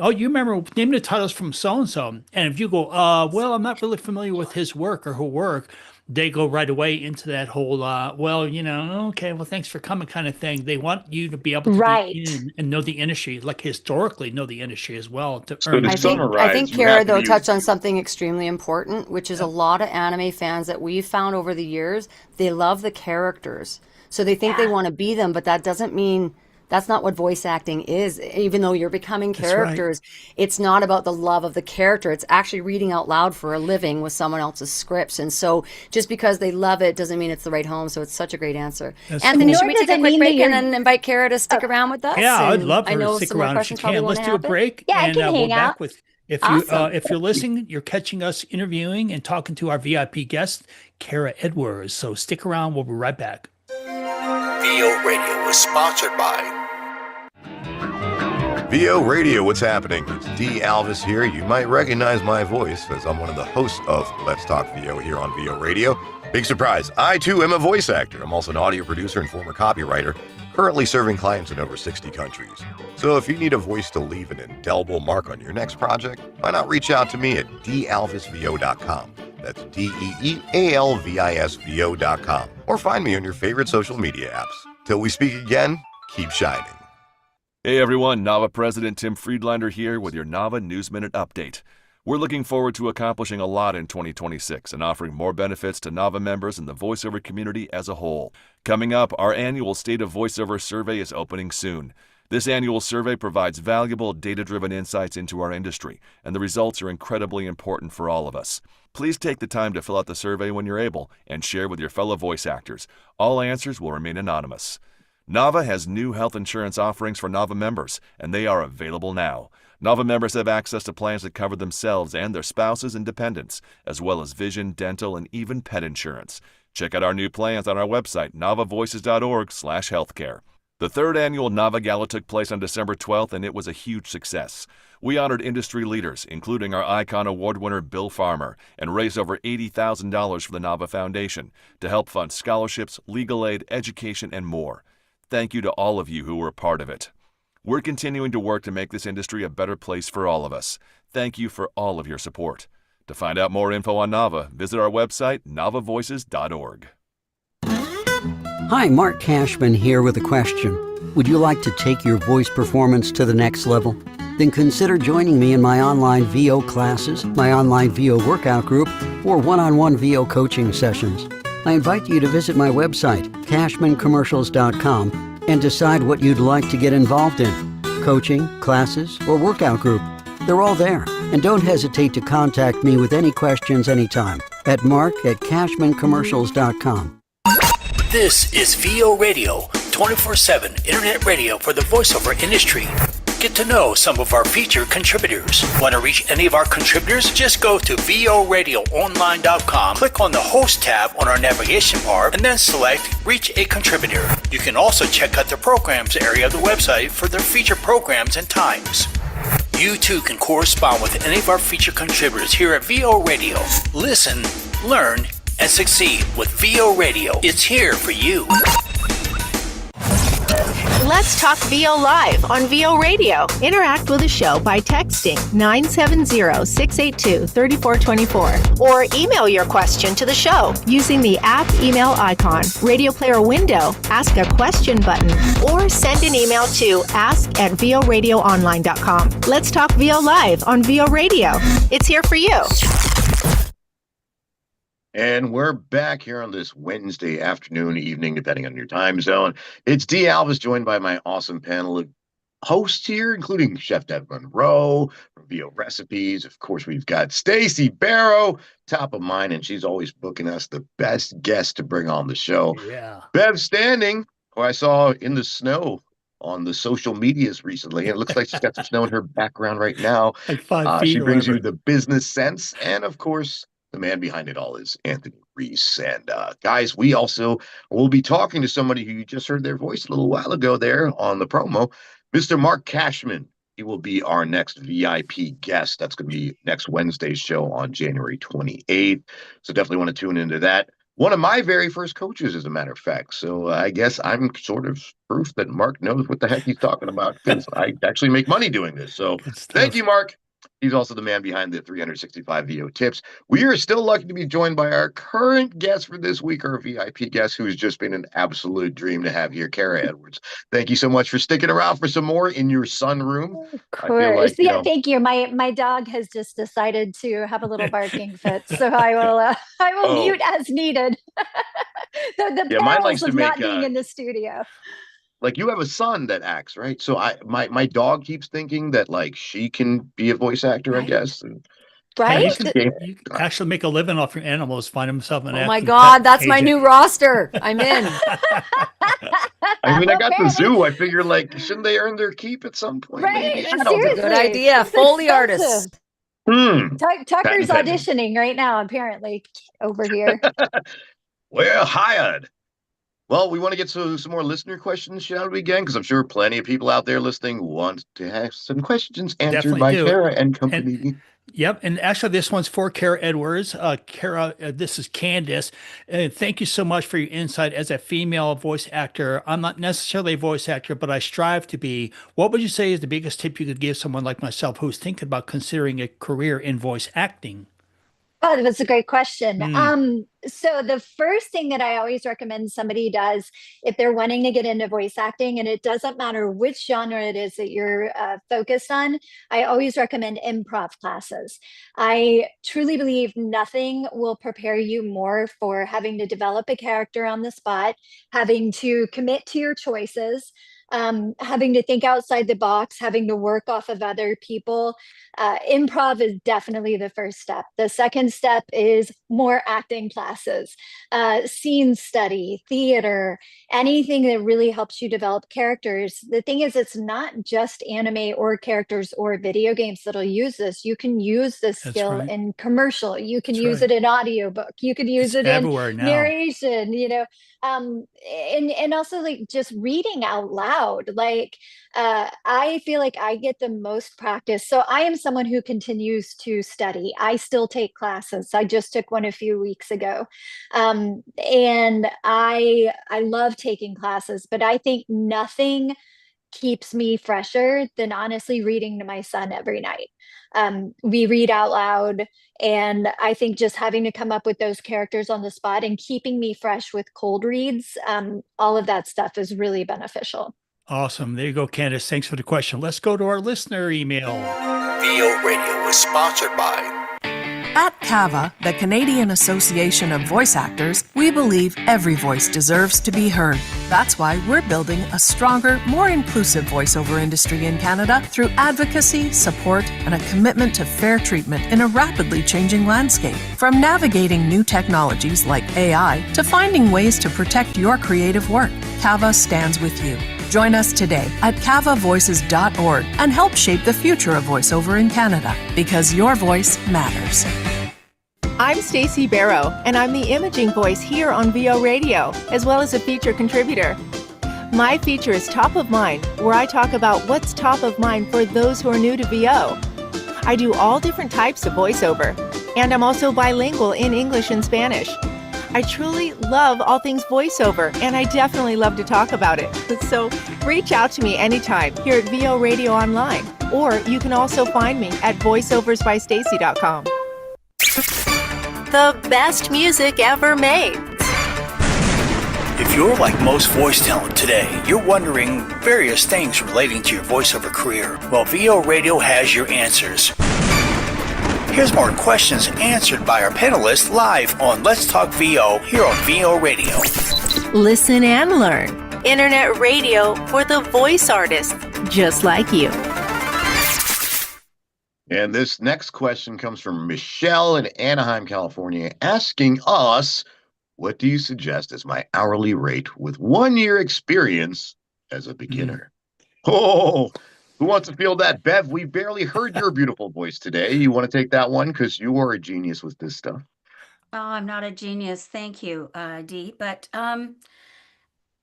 Oh, you remember name the titles from so-and-so. And if you go, well, I'm not really familiar with his work or her work, they go right away into that whole, well, you know, okay, well, thanks for coming kind of thing. They want you to be able to be in and know the industry, like historically know the industry as well. To earn I think Kara, though, touched on something extremely important, which is a lot of anime fans that we've found over the years, they love the characters. So they think they want to be them, but that doesn't mean... That's not what voice acting is. Even though you're becoming characters, it's not about the love of the character. It's actually reading out loud for a living with someone else's scripts. And so just because they love it doesn't mean it's the right home. So it's such a great answer. Anthony, should we take a quick break and then invite Kara to stick around with us? Yeah, I'd love her to stick around if she can. Let's do a break. Yeah, and I can hang we're out. back with... If you're listening, you're catching us interviewing and talking to our VIP guest, Kara Edwards. So stick around. We'll be right back. VO Radio is sponsored by VO Radio, what's happening? It's D. Alvis here. You might recognize my voice as I'm one of the hosts of Let's Talk VO here on VO Radio. Big surprise, I too am a voice actor. I'm also an audio producer and former copywriter, currently serving clients in over 60 countries. So if you need a voice to leave an indelible mark on your next project, why not reach out to me at dalvisvo.com. That's DEEALVISVO.com. Or find me on your favorite social media apps. Till we speak again, keep shining. Hey everyone, Nava President Tim Friedlander here with your Nava News Minute update. We're looking forward to accomplishing a lot in 2026 and offering more benefits to NAVA members and the voiceover community as a whole. Coming up, our annual State of Voiceover survey is opening soon. This annual survey provides valuable data-driven insights into our industry, and the results are incredibly important for all of us. Please take the time to fill out the survey when you're able and share with your fellow voice actors. All answers will remain anonymous. NAVA has new health insurance offerings for NAVA members, and they are available now. NAVA members have access to plans that cover themselves and their spouses and dependents, as well as vision, dental, and even pet insurance. Check out our new plans on our website, navavoices.org/healthcare. The third annual NAVA Gala took place on December 12th, and it was a huge success. We honored industry leaders, including our Icon Award winner Bill Farmer, and raised over $80,000 for the NAVA Foundation to help fund scholarships, legal aid, education, and more. Thank you to all of you who were a part of it. We're continuing to work to make this industry a better place for all of us. Thank you for all of your support. To find out more info on NAVA, visit our website, navavoices.org. Hi, Mark Cashman here with a question. Would you like to take your voice performance to the next level? Then consider joining me in my online VO classes, my online VO workout group, or one-on-one VO coaching sessions. I invite you to visit my website, cashmancommercials.com, and decide what you'd like to get involved in. Coaching, classes, or workout group. They're all there. And don't hesitate to contact me with any questions anytime at mark@cashmancommercials.com. This is VO Radio, 24/7 internet radio for the voiceover industry. Get to know some of our featured contributors. Want to reach any of our contributors? Just go to voradioonline.com, click on the host tab on our navigation bar, and then select Reach a Contributor. You can also check out the programs area of the website for their featured programs and times. You too can correspond with any of our featured contributors here at VO Radio. Listen, learn, and succeed with VO Radio. It's here for you. Let's Talk VO Live on VO Radio. Interact with the show by texting 970-682-3424 or email your question to the show using the app email icon, radio player window, ask a question button, or send an email to ask@voradioonline.com. Let's Talk VO Live on VO Radio. It's here for you. And we're back here on this Wednesday afternoon, evening, depending on your time zone. It's D. Alvis, joined by my awesome panel of hosts here, including Chef Deb Monroe from VO Recipes. Of course, we've got Stacy Barrow, top of mind, and she's always booking us the best guests to bring on the show. Yeah. Bev Standing, who I saw in the snow on the social medias recently. It looks like she's got some snow in her background right now. Like 5 feet. She brings you the business sense, and of course, the man behind it all is Anthony Reese. And guys, we also will be talking to somebody who you just heard their voice a little while ago there on the promo, Mr. Mark Cashman. He will be our next VIP guest. That's going to be next Wednesday's show on January 28th. So definitely want to tune into that. One of my very first coaches, as a matter of fact. So I guess I'm sort of proof that Mark knows what the heck he's talking about, because I actually make money doing this. So thank you, Mark. He's also the man behind the 365 VO tips. We are still lucky to be joined by our current guest for this week, our VIP guest, who has just been an absolute dream to have here, Kara Edwards. Thank you so much for sticking around for some more in your sunroom. Of course. Yeah, thank you. My dog has just decided to have a little barking fit, so I will mute as needed. the perils of not being in the studio. Like, you have a son that acts, right? So my dog keeps thinking that, like, she can be a voice actor, I guess. And, right? You can actually make a living off your animals, find himself an Oh my God, that's my new roster. I'm in. I mean, I got the zoo. I figure, like, shouldn't they earn their keep at some point? Right. Good idea. Foley artist. Tucker's auditioning right now, apparently, over here. Well, hired. Well, we want to get to some more listener questions, shall we, again? Because I'm sure plenty of people out there listening want to have some questions answered Definitely by do. Kara and company. Yep. And actually, this one's for Kara Edwards. Kara, this is Candace. Thank you so much for your insight as a female voice actor. I'm not necessarily a voice actor, but I strive to be. What would you say is the biggest tip you could give someone like myself who's thinking about considering a career in voice acting? Oh, that's a great question. Mm. So the first thing that I always recommend somebody does if they're wanting to get into voice acting, and it doesn't matter which genre it is that you're focused on, I always recommend improv classes. I truly believe nothing will prepare you more for having to develop a character on the spot, having to commit to your choices, having to think outside the box, having to work off of other people. Improv is definitely the first step. The second step is more acting classes, scene study, theater, anything that really helps you develop characters. The thing is, it's not just anime or characters or video games that'll use this. You can use this That's skill right. in commercial. You can That's use right. it in audiobook. You can use It's it in everywhere now. narration, and also like just reading out loud. Like I feel like I get the most practice. So I am someone who continues to study. I still take classes. I just took one a few weeks ago. And I love taking classes, but I think nothing keeps me fresher than honestly reading to my son every night. We read out loud, and I think just having to come up with those characters on the spot and keeping me fresh with cold reads, all of that stuff is really beneficial. Awesome. There you go, Candace. Thanks for the question. Let's go to our listener email. VO Radio is sponsored by At CAVA, the Canadian Association of Voice Actors, we believe every voice deserves to be heard. That's why we're building a stronger, more inclusive voiceover industry in Canada through advocacy, support, and a commitment to fair treatment in a rapidly changing landscape. From navigating new technologies like AI to finding ways to protect your creative work, CAVA stands with you. Join us today at cavavoices.org and help shape the future of voiceover in Canada, because your voice matters. I'm Stacey Barrow, and I'm the imaging voice here on VO Radio, as well as a feature contributor. My feature is Top of Mind, where I talk about what's top of mind for those who are new to VO. I do all different types of voiceover, and I'm also bilingual in English and Spanish. I truly love all things voiceover, and I definitely love to talk about it. So reach out to me anytime here at VO Radio Online, or you can also find me at voiceoversbystacy.com. The best music ever made. If you're like most voice talent today, you're wondering various things relating to your voiceover career. Well, VO Radio has your answers. Here's more questions answered by our panelists live on Let's Talk VO here on VO Radio. Listen and learn. Internet radio for the voice artist, just like you. And this next question comes from Michelle in Anaheim, California, asking us, what do you suggest as my hourly rate with 1 year experience as a beginner? Oh, who wants to field that? Bev, we barely heard your beautiful voice today. You want to take that one? Because you are a genius with this stuff. Oh, I'm not a genius. Thank you, Dee. But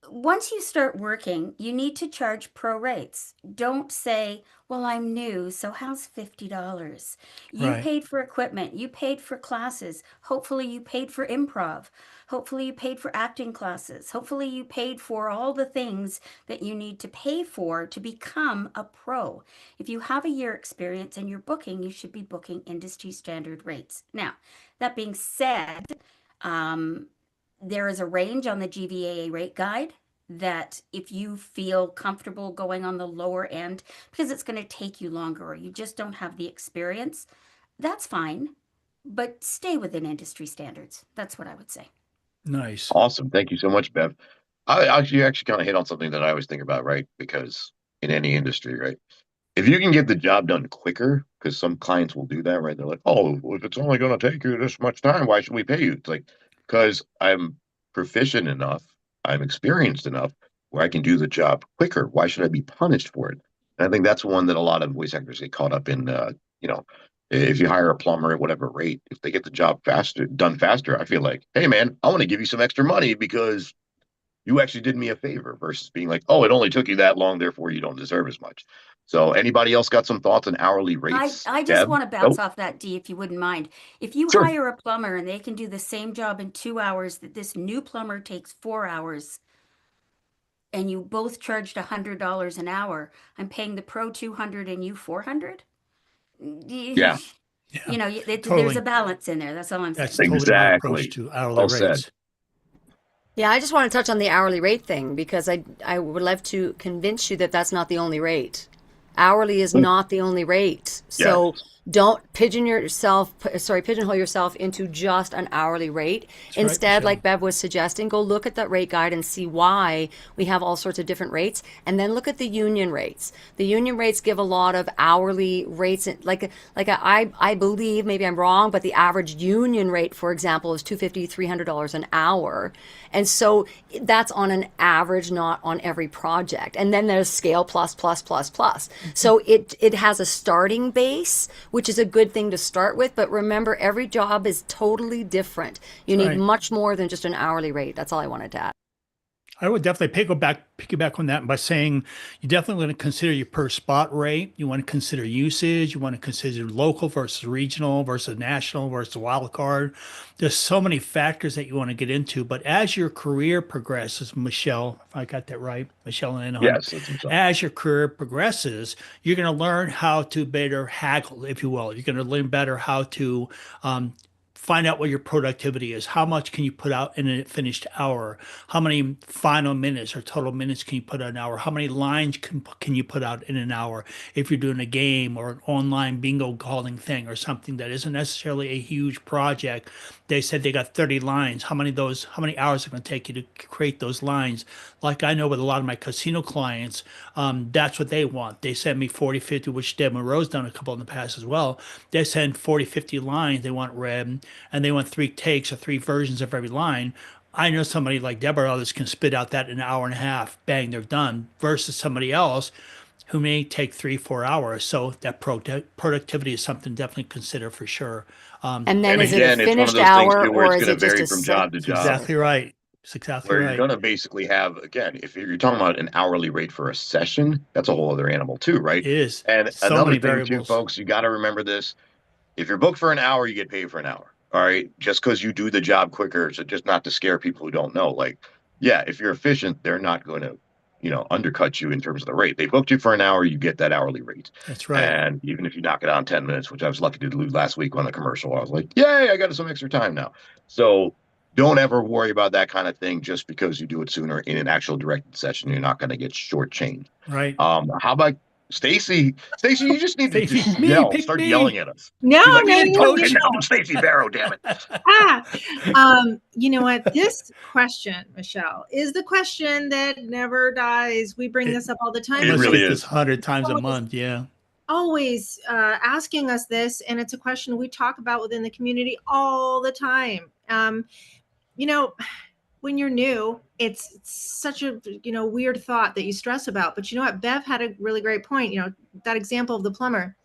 once you start working, you need to charge pro rates. Don't say, well, I'm new, so how's $50? You Right. paid for equipment, you paid for classes. Hopefully, you paid for improv. Hopefully, you paid for acting classes. Hopefully, you paid for all the things that you need to pay for to become a pro. If you have a year experience and you're booking, you should be booking industry standard rates. Now, that being said, there is a range on the GVAA rate guide that if you feel comfortable going on the lower end because it's going to take you longer or you just don't have the experience, that's fine, but stay within industry standards. That's what I would say. Nice. Awesome. Thank you so much, Bev. You actually kind of hit on something that I always think about, right? Because in any industry, right? If you can get the job done quicker, because some clients will do that, right? They're like, oh, well, if it's only going to take you this much time, why should we pay you? It's like, because I'm proficient enough, I'm experienced enough where I can do the job quicker. Why should I be punished for it? And I think that's one that a lot of voice actors get caught up in. If you hire a plumber at whatever rate, if they get the job done faster, I feel like, hey, man, I want to give you some extra money because you actually did me a favor versus being like, oh, it only took you that long, therefore you don't deserve as much. So anybody else got some thoughts on hourly rates? I just Deb? want to bounce Oh, off that, Dee, if you wouldn't mind. If you sure. hire a plumber and they can do the same job in 2 hours that this new plumber takes 4 hours, and you both charged $100 an hour, I'm paying the pro $200 and you $400. Yeah. You know, there's totally. a balance in there. That's all I'm saying. That's totally my approach to hourly Well rates. said. Yeah, I just want to touch on the hourly rate thing because I would love to convince you that that's not the only rate. Hourly is not the only rate. So don't pigeonhole yourself into just an hourly rate. That's right, Instead, Michelle. like Bev was suggesting, go look at that rate guide and see why we have all sorts of different rates, and then look at the union rates. The union rates give a lot of hourly rates. I believe, maybe I'm wrong, but the average union rate, for example, is $250, $300 an hour. And so that's on an average, not on every project. And then there's scale plus. So it has a starting base, which is a good thing to start with. But remember, every job is totally different. You need much more than just an hourly rate. That's all I wanted to add. I would definitely piggyback on that by saying you definitely want to consider your per spot rate. You want to consider usage. You want to consider local versus regional versus national versus wild card. There's so many factors that you want to get into. But as your career progresses, Michelle, if I got that right, Michelle and Anaheim, Yes, that's what's up. as your career progresses, you're going to learn how to better haggle, if you will. You're going to learn better how to find out what your productivity is. How much can you put out in a finished hour? How many final minutes or total minutes can you put out an hour? How many lines can you put out in an hour? If you're doing a game or an online bingo calling thing or something that isn't necessarily a huge project, they said they got 30 lines. How many hours are going to take you to create those lines? Like I know with a lot of my casino clients, that's what they want. They send me 40, 50, which Deb Monroe's done a couple in the past as well. They send 40, 50 lines. They want read, and they want 3 takes or 3 versions of every line. I know somebody like Deborah or others can spit out that in an hour and a half, bang, they're done, versus somebody else who may take 3-4 hours. So that productivity is something to definitely consider for sure. And then is it a finished hour or is it just a from job to job? Exactly right. It's exactly Where right. you're going to basically have, again, if you're talking about an hourly rate for a session, that's a whole other animal too, right? It is. And So another many thing variables. too, folks, you got to remember this. If you're booked for an hour, you get paid for an hour. All right. Just because you do the job quicker. So just not to scare people who don't know. Like, yeah, if you're efficient, they're not going to, undercut you in terms of the rate. They booked you for an hour, you get that hourly rate. That's right. And even if you knock it out in 10 minutes, which I was lucky to do last week on the commercial, I was like, yay, I got some extra time now. So don't ever worry about that kind of thing just because you do it sooner in an actual directed session. You're not going to get shortchanged. Right. How about Stacy? Stacy, you just need to Stacey, just me, yell, pick start me. yelling at us. No, She's like, no, "Hey, no, coach, no. Stacy Barrow, damn it. You know what? This question, Michelle, is the question that never dies. We bring this up all the time. It Let's really get is. this 100 times a month. Yeah. Always asking us this, and it's a question we talk about within the community all the time. When you're new, it's such a weird thought that you stress about. But you know what? Bev had a really great point. That example of the plumber.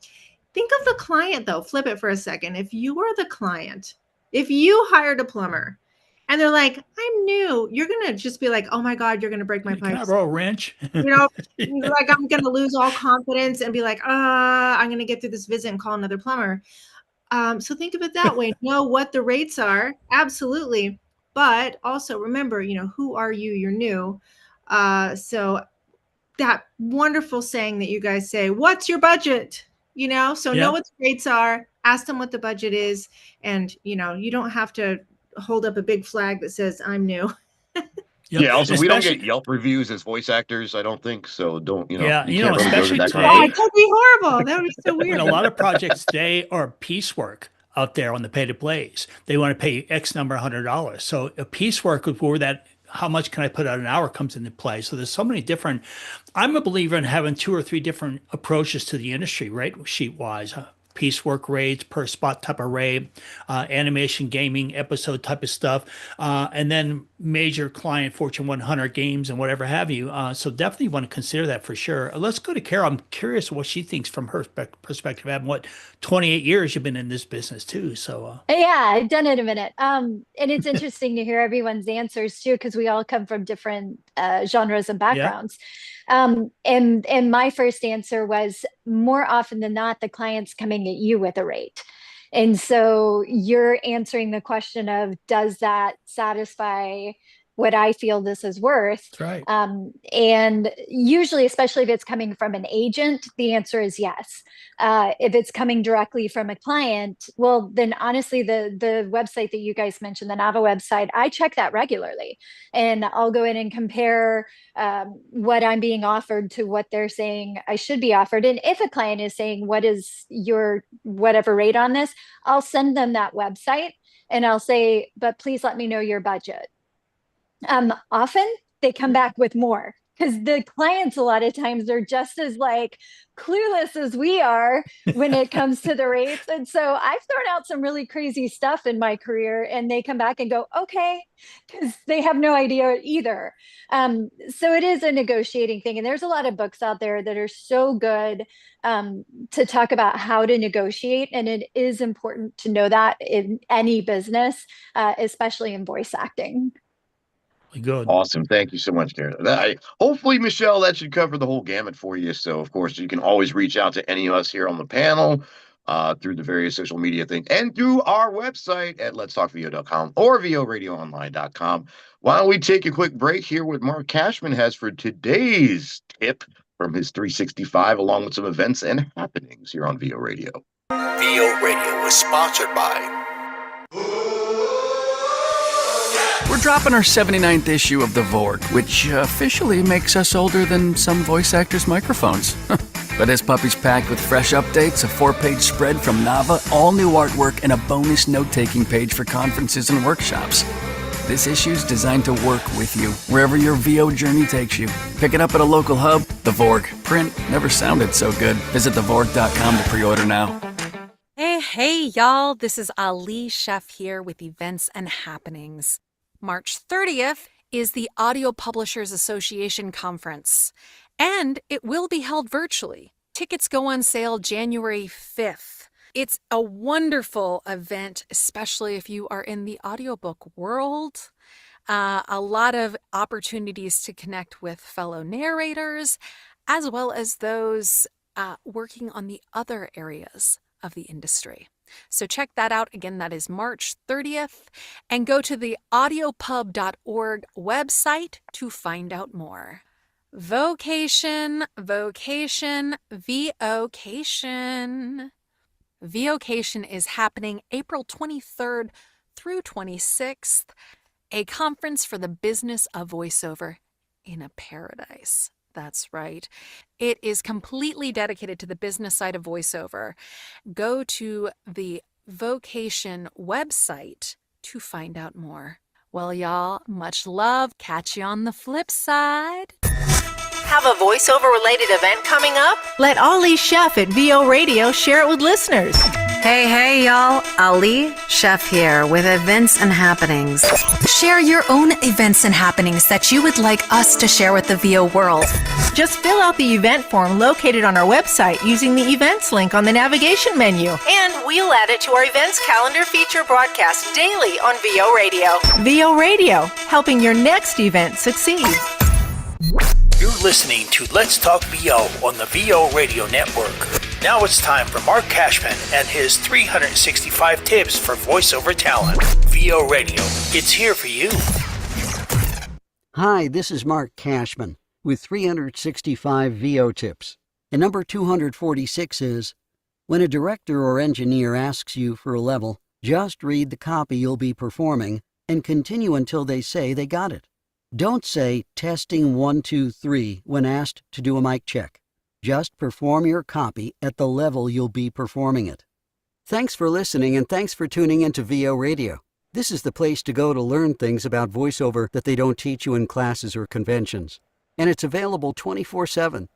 Think of the client though. Flip it for a second. If you were the client, if you hired a plumber, and they're like, "I'm new," you're gonna just be like, "Oh my God, you're gonna break my Can I pipes." roll a wrench? Like I'm gonna lose all confidence and be like, I'm gonna get through this visit and call another plumber. So think of it that way. Know what the rates are, absolutely, but also remember, who are you? You're new. So that wonderful saying that you guys say, "What's your budget?" So know what the rates are. Ask them what the budget is, and you don't have to hold up a big flag that says "I'm new." Yeah. Also, we don't get Yelp reviews as voice actors. I don't think so. Don't Yeah, You can't really go to especially that today. kind That would be horrible. That would be so weird. And a lot of projects today are piecework out there on the pay to plays. They want to pay X number $100. So a piecework is where that how much can I put out an hour comes into play. So there's so many different. I'm a believer in having 2 or 3 different approaches to the industry, right? Sheet wise. Piecework rates, per spot type of rate, animation, gaming, episode type of stuff, and then major client Fortune 100 games and whatever have you. So definitely want to consider that for sure. Let's go to Carol. I'm curious what she thinks from her perspective. Having 28 years you've been in this business too. So yeah, I've done it a minute. And it's interesting to hear everyone's answers too, because we all come from different genres and backgrounds. And my first answer was, more often than not, the client's coming at you with a rate. And so you're answering the question of, does that satisfy what I feel this is worth. That's right. And usually, especially if it's coming from an agent, the answer is yes. If it's coming directly from a client, well, then honestly, the website that you guys mentioned, the Nava website, I check that regularly, and I'll go in and compare what I'm being offered to what they're saying I should be offered. And if a client is saying, what is your whatever rate on this, I'll send them that website and I'll say, but please let me know your budget. Often they come back with more, because the clients a lot of times are just as like clueless as we are when it comes to the rates. And so I've thrown out some really crazy stuff in my career, and they come back and go, okay, because they have no idea either. So it is a negotiating thing. And there's a lot of books out there that are so good to talk about how to negotiate. And it is important to know that in any business, especially in voice acting. Good. Awesome. Thank you so much, Karen. Hopefully, Michelle, that should cover the whole gamut for you. So, of course, you can always reach out to any of us here on the panel through the various social media things and through our website at letstalkvo.com or voradioonline.com. Why don't we take a quick break here what Mark Cashman has for today's tip from his 365, along with some events and happenings here on VO Radio. VO Radio is sponsored by... We're dropping our 79th issue of The Vorg, which officially makes us older than some voice actors' microphones. But this puppy's packed with fresh updates, a 4-page spread from Nava, all new artwork, and a bonus note-taking page for conferences and workshops. This issue's designed to work with you, wherever your VO journey takes you. Pick it up at a local hub. The Vorg. Print never sounded so good. Visit thevorg.com to pre-order now. Hey, y'all. This is Ali Chef here with Events and Happenings. March 30th is the Audio Publishers Association Conference, and it will be held virtually. Tickets go on sale January 5th. It's a wonderful event, especially if you are in the audiobook world. A lot of opportunities to connect with fellow narrators, as well as those working on the other areas of the industry. So check that out. Again, that is March 30th. And go to the audiopub.org website to find out more. Vocation, Vocation. Vocation is happening April 23rd through 26th, a conference for the business of voiceover in a paradise. That's right. It is completely dedicated to the business side of voiceover. Go to the Vocation website to find out more. Well, y'all, much love. Catch you on the flip side. Have a voiceover related event coming up? Let Ali Chef at VO Radio share it with listeners. Hey, y'all. Ali Chef here with Events and Happenings. Share your own events and happenings that you would like us to share with the VO world. Just fill out the event form located on our website using the events link on the navigation menu. And we'll add it to our events calendar feature broadcast daily on VO Radio. VO Radio, helping your next event succeed. You're listening to Let's Talk VO on the VO Radio Network. Now it's time for Mark Cashman and his 365 tips for voiceover talent. VO Radio, it's here for you. Hi, this is Mark Cashman with 365 VO tips. And number 246 is, when a director or engineer asks you for a level, just read the copy you'll be performing and continue until they say they got it. Don't say testing 1, 2, 3 when asked to do a mic check. Just perform your copy at the level you'll be performing it. Thanks for listening, and thanks for tuning into VO Radio. This is the place to go to learn things about voiceover that they don't teach you in classes or conventions. And it's available 24/7.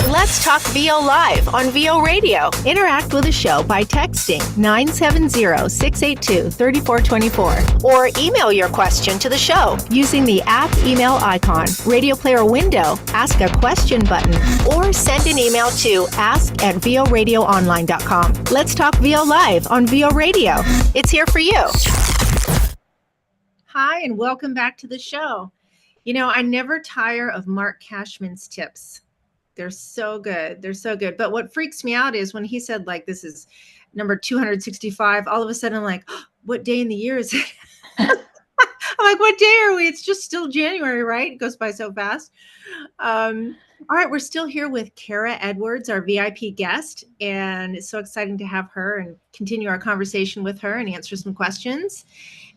Let's Talk VO Live on VO Radio. Interact with the show by texting 970-682-3424 or email your question to the show using the app email icon, radio player window, ask a question button, or send an email to ask@voradioonline.com. Let's Talk VO Live on VO Radio. It's here for you. Hi, and welcome back to the show. You know, I never tire of Mark Cashman's tips. They're so good. They're so good. But what freaks me out is when he said, like, this is number 265, all of a sudden I'm like, oh, what day in the year is it? I'm like, what day are we? It's just still January, right? It goes by so fast. All right, we're still here with Kara Edwards, our VIP guest, and it's so exciting to have her and continue our conversation with her and answer some questions.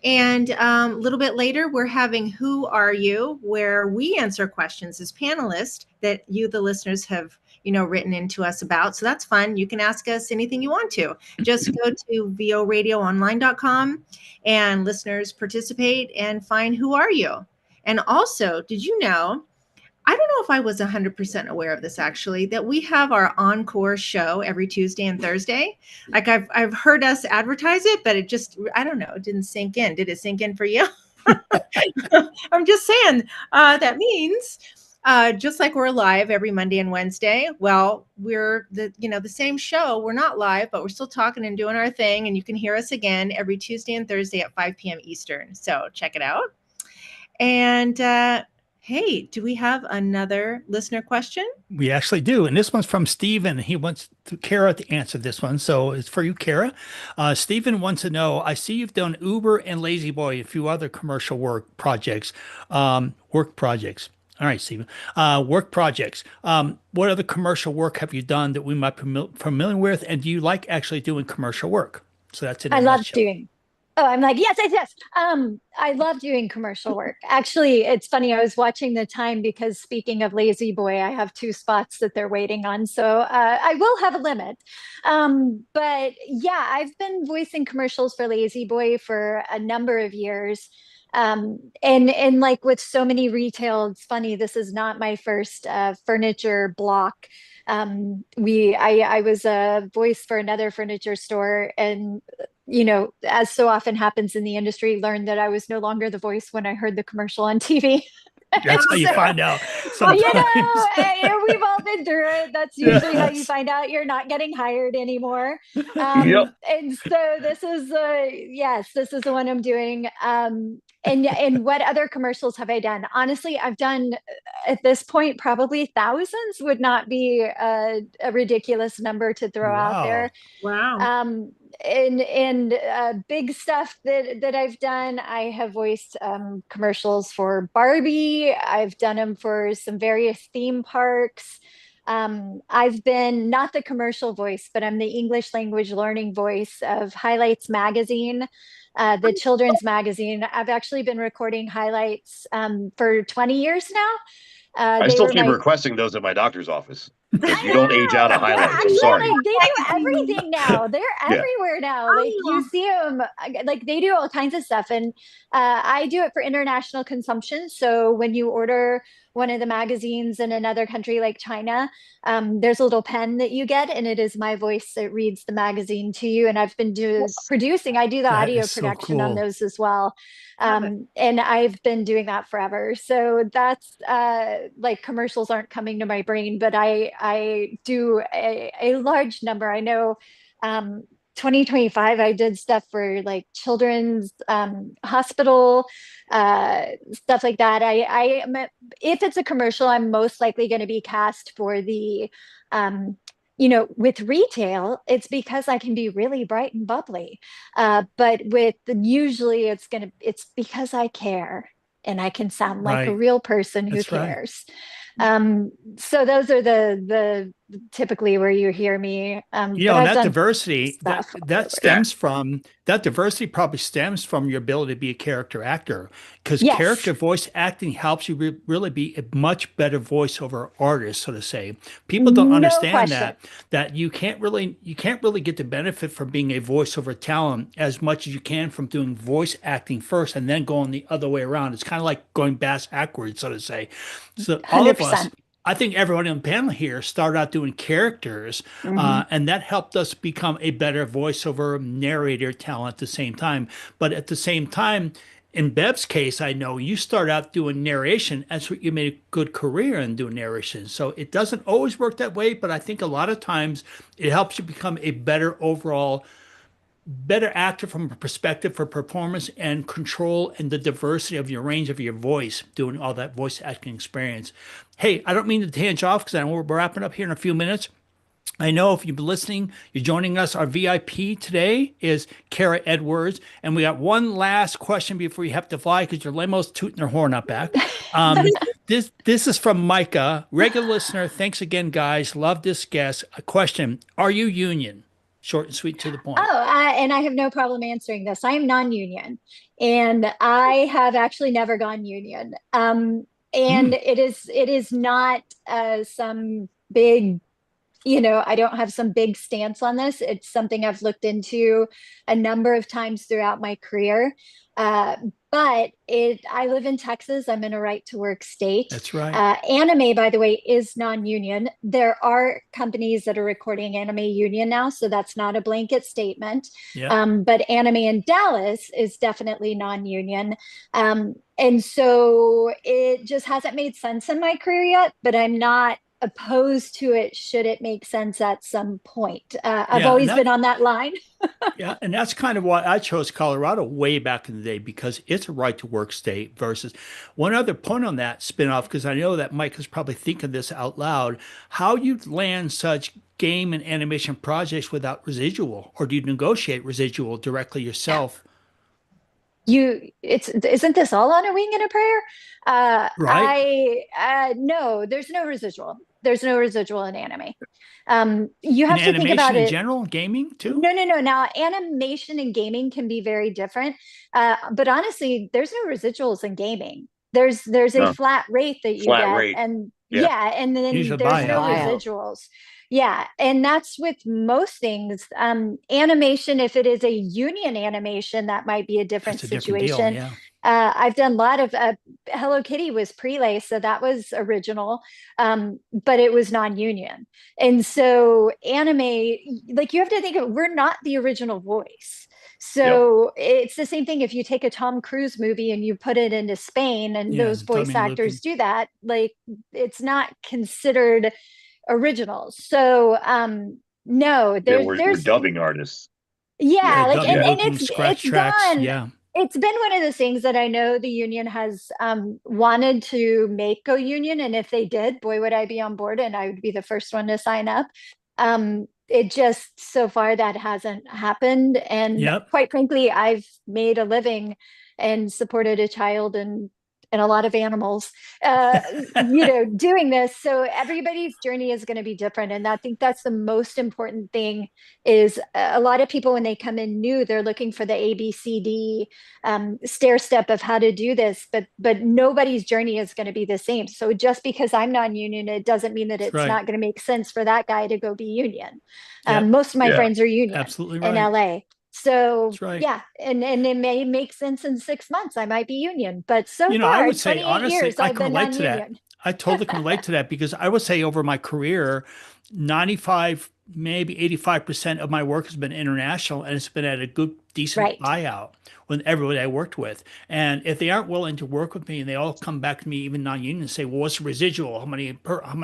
And a little bit later, we're having Who Are You, where we answer questions as panelists that you, the listeners, have written into us about. So that's fun. You can ask us anything you want to. Just go to voradioonline.com and listeners participate and find Who Are You. And also, did you know, I don't know if I was 100% aware of this actually, that we have our encore show every Tuesday and Thursday. Like I've heard us advertise it, but it just, I don't know, it didn't sink in. Did it sink in for you? I'm just saying, that means just like we're live every Monday and Wednesday, well, we're the same show. We're not live, but we're still talking and doing our thing. And you can hear us again every Tuesday and Thursday at 5 p.m. Eastern. So check it out. And hey, do we have another listener question? We actually do. And this one's from Stephen. He wants Kara to answer this one. So it's for you, Kara. Stephen wants to know, I see you've done Uber and Lazy Boy, and a few other commercial work projects. All right, Stephen. Work projects. What other commercial work have you done that we might be familiar with? And do you like actually doing commercial work? So that's it. I love doing. Oh, I'm like, yes. I love doing commercial work. Actually, it's funny. I was watching the time because speaking of Lazy Boy, I have 2 spots that they're waiting on. So I will have a limit. But yeah, I've been voicing commercials for Lazy Boy for a number of years. And like with so many retail, it's funny, this is not my first furniture block. I was a voice for another furniture store, and as so often happens in the industry, learned that I was no longer the voice when I heard the commercial on TV. That's how you find out. Sometimes. We've all been through it. That's usually how you find out you're not getting hired anymore. Yep. And so this is the one I'm doing. And what other commercials have I done? Honestly, I've done at this point probably thousands. Would not be a ridiculous number to throw out there. Wow. And big stuff that I've done. I have voiced commercials for Barbie. I've done them for some various theme parks. I've been not the commercial voice, but I'm the English language learning voice of Highlights Magazine, the children's magazine. I've actually been recording highlights for 20 years now. I still keep requesting those at my doctor's office. Because you don't age out of highlights. I'm sorry. Like, they do everything now. They're everywhere now. Like you see them, like they do all kinds of stuff. And I do it for international consumption. So when you order one of the magazines in another country like China, there's a little pen that you get, and it is my voice that reads the magazine to you. And I've been producing. I do the audio production on those as well. And I've been doing that forever. So that's like commercials aren't coming to my brain, but I do a large number. I know 2025, I did stuff for like children's hospital, stuff like that. If it's a commercial, I'm most likely going to be cast for the, with retail, it's because I can be really bright and bubbly. But usually it's because I care and I can sound like a real person who cares. So those are the typically where you hear me. That diversity that diversity probably stems from your ability to be a character actor, because character voice acting helps you really be a much better voiceover artist, so to say. People don't understand that you can't really get the benefit from being a voiceover talent as much as you can from doing voice acting first and then going the other way around. It's kind of like going backwards, so to say. So all 100%. Of us, I think everyone on the panel here started out doing characters, and that helped us become a better voiceover narrator talent at the same time. But at the same time, in Bev's case, I know you start out doing narration. That's what you made a good career in, doing narration. So it doesn't always work that way, but I think a lot of times it helps you become a better actor from a perspective for performance and control and the diversity of your range of your voice, doing all that voice acting experience. Hey, I don't mean to tangent off because I know we're wrapping up here in a few minutes. I know if you've been listening, you're joining us. Our VIP today is Kara Edwards. And we got one last question before you have to fly because your limo's tooting their horn up back. This is from Micah, regular listener. Thanks again, guys. Love this guest. A question. Are you union? Short and sweet to the point. And I have no problem answering this. I am non-union, and I have actually never gone union. And it is not some big, I don't have some big stance on this. It's something I've looked into a number of times throughout my career. But I live in Texas. I'm in a right to work state. That's right. Anime, by the way, is non-union. There are companies that are recording anime union now, so that's not a blanket statement. Yep. But Anime in Dallas is definitely non-union. And so it just hasn't made sense in my career yet, but I'm not opposed to it should it make sense at some point. I've always been on that line. Yeah, and that's kind of why I chose Colorado way back in the day, because it's a right to work state versus one other point on that spinoff, because I know that Mike is probably thinking this out loud. How you land such game and animation projects without residual, or do you negotiate residual directly yourself? Isn't this all on a wing and a prayer? Right. No, there's no residual. There's no residual in anime. You have to think about it. Animation in general, gaming too? No. Now, animation and gaming can be very different. But honestly, there's no residuals in gaming. There's a flat rate that you get. Rate. And and then there's no residuals. Yeah, and that's with most things. Animation, if it is a union animation, that might be a different situation. Deal, yeah. I've done a lot of Hello Kitty was prelay, so that was original, but it was non-union. And so anime, like you have to think of, we're not the original voice. So it's the same thing if you take a Tom Cruise movie and you put it into Spain and those voice actors do that, like it's not considered original. So no, we're dubbing artists. And it's tracks. done. Yeah. It's been one of those things that I know the union has wanted to make go union. And if they did, boy, would I be on board and I would be the first one to sign up. It just, so far that hasn't happened. And quite frankly, I've made a living and supported a child and a lot of animals, doing this. So everybody's journey is going to be different. And I think that's the most important thing is a lot of people, when they come in new, they're looking for the ABCD stair step of how to do this, but nobody's journey is going to be the same. So just because I'm non-union, it doesn't mean that it's not going to make sense for that guy to go be union. Most of my friends are union in LA. So and it may make sense in 6 months. I might be union, but so far, I would say honestly, years, I can relate to that. I totally can relate to that because I would say over my career, 95, maybe 85% of my work has been international, and it's been at a good, decent buyout with everybody I worked with. And if they aren't willing to work with me, and they all come back to me, even non-union, and say, "Well, what's the residual? How many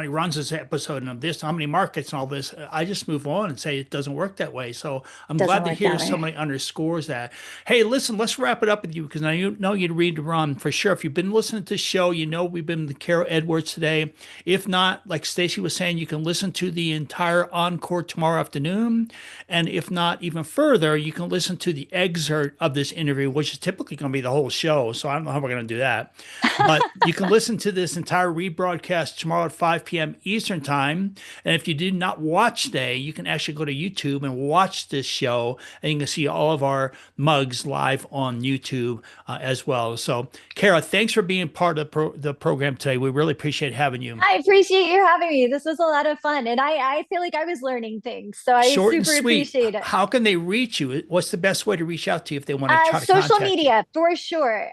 runs this episode, and of this, how many markets, and all this?" I just move on and say it doesn't work that way. So I'm glad to hear somebody underscores that. Hey, listen, let's wrap it up with you because I know you'd read to run for sure. If you've been listening to the show, you know we've been with Kara Edwards today. If not, like Stacy was saying, you can listen to the entire encore tomorrow afternoon, and if not even further, you can listen to the excerpt of this interview, which is typically going to be the whole show. So I don't know how we're going to do that, but you can listen to this entire rebroadcast tomorrow at 5 p.m. Eastern time. And if you did not watch today, you can actually go to YouTube and watch this show, and you can see all of our mugs live on YouTube as well. So Kara, thanks for being part of the program today. We really appreciate having you. I appreciate you having me. This was a lot of fun. And I feel like I was learning things. So I super appreciate it. How can they reach you? What's the best way to reach out to you if they want to try to social contact media you? For sure.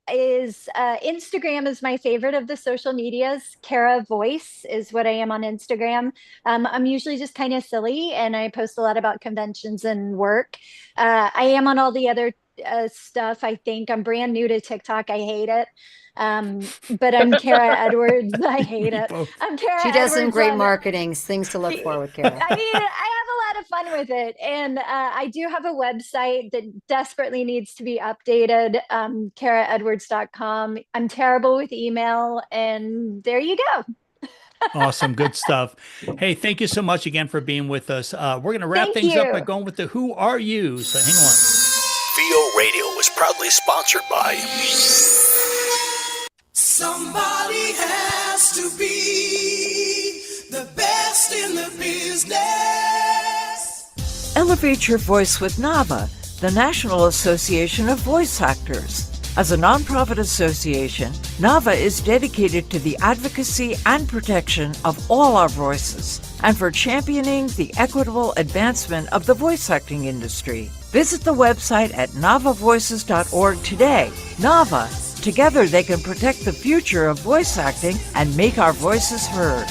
Instagram is my favorite of the social medias. Kara Voice is what I am on Instagram. I'm usually just kind of silly and I post a lot about conventions and work. I am on all the other stuff. I think I'm brand new to TikTok. I hate it. But I'm Kara Edwards. I hate it. I'm Kara. She does Edwards some great marketing. Things to look for with Kara. I mean, I have a lot of fun with it, and I do have a website that desperately needs to be updated. KaraEdwards.com. I'm terrible with email, and there you go. Awesome. Good stuff. Hey, thank you so much again for being with us. We're going to wrap Thank things up by you. going with the Who Are You? So hang on. VO Radio is proudly sponsored by Somebody has to be the best in the business. Elevate your voice with NAVA, the National Association of Voice Actors. As a nonprofit association, NAVA is dedicated to the advocacy and protection of all our voices and for championing the equitable advancement of the voice acting industry. Visit the website at navavoices.org today. NAVA, together they can protect the future of voice acting and make our voices heard.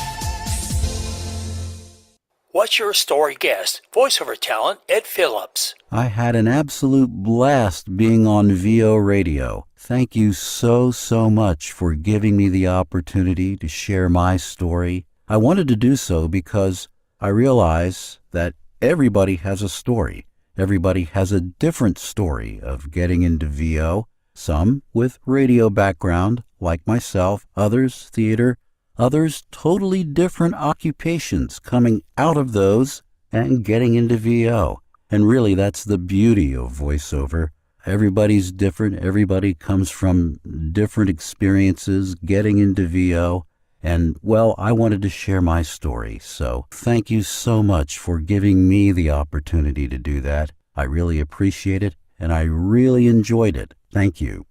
What's Your Story guest, voiceover talent Ed Phillips. I had an absolute blast being on VO Radio. Thank you so much for giving me the opportunity to share my story. I wanted to do so because I realize that everybody has a story. Everybody has a different story of getting into VO. Some with radio background, like myself, others theater, others totally different occupations coming out of those and getting into VO. And really, that's the beauty of voiceover. Everybody's different. Everybody comes from different experiences getting into VO. And, well, I wanted to share my story. So thank you so much for giving me the opportunity to do that. I really appreciate it, and I really enjoyed it. Thank you.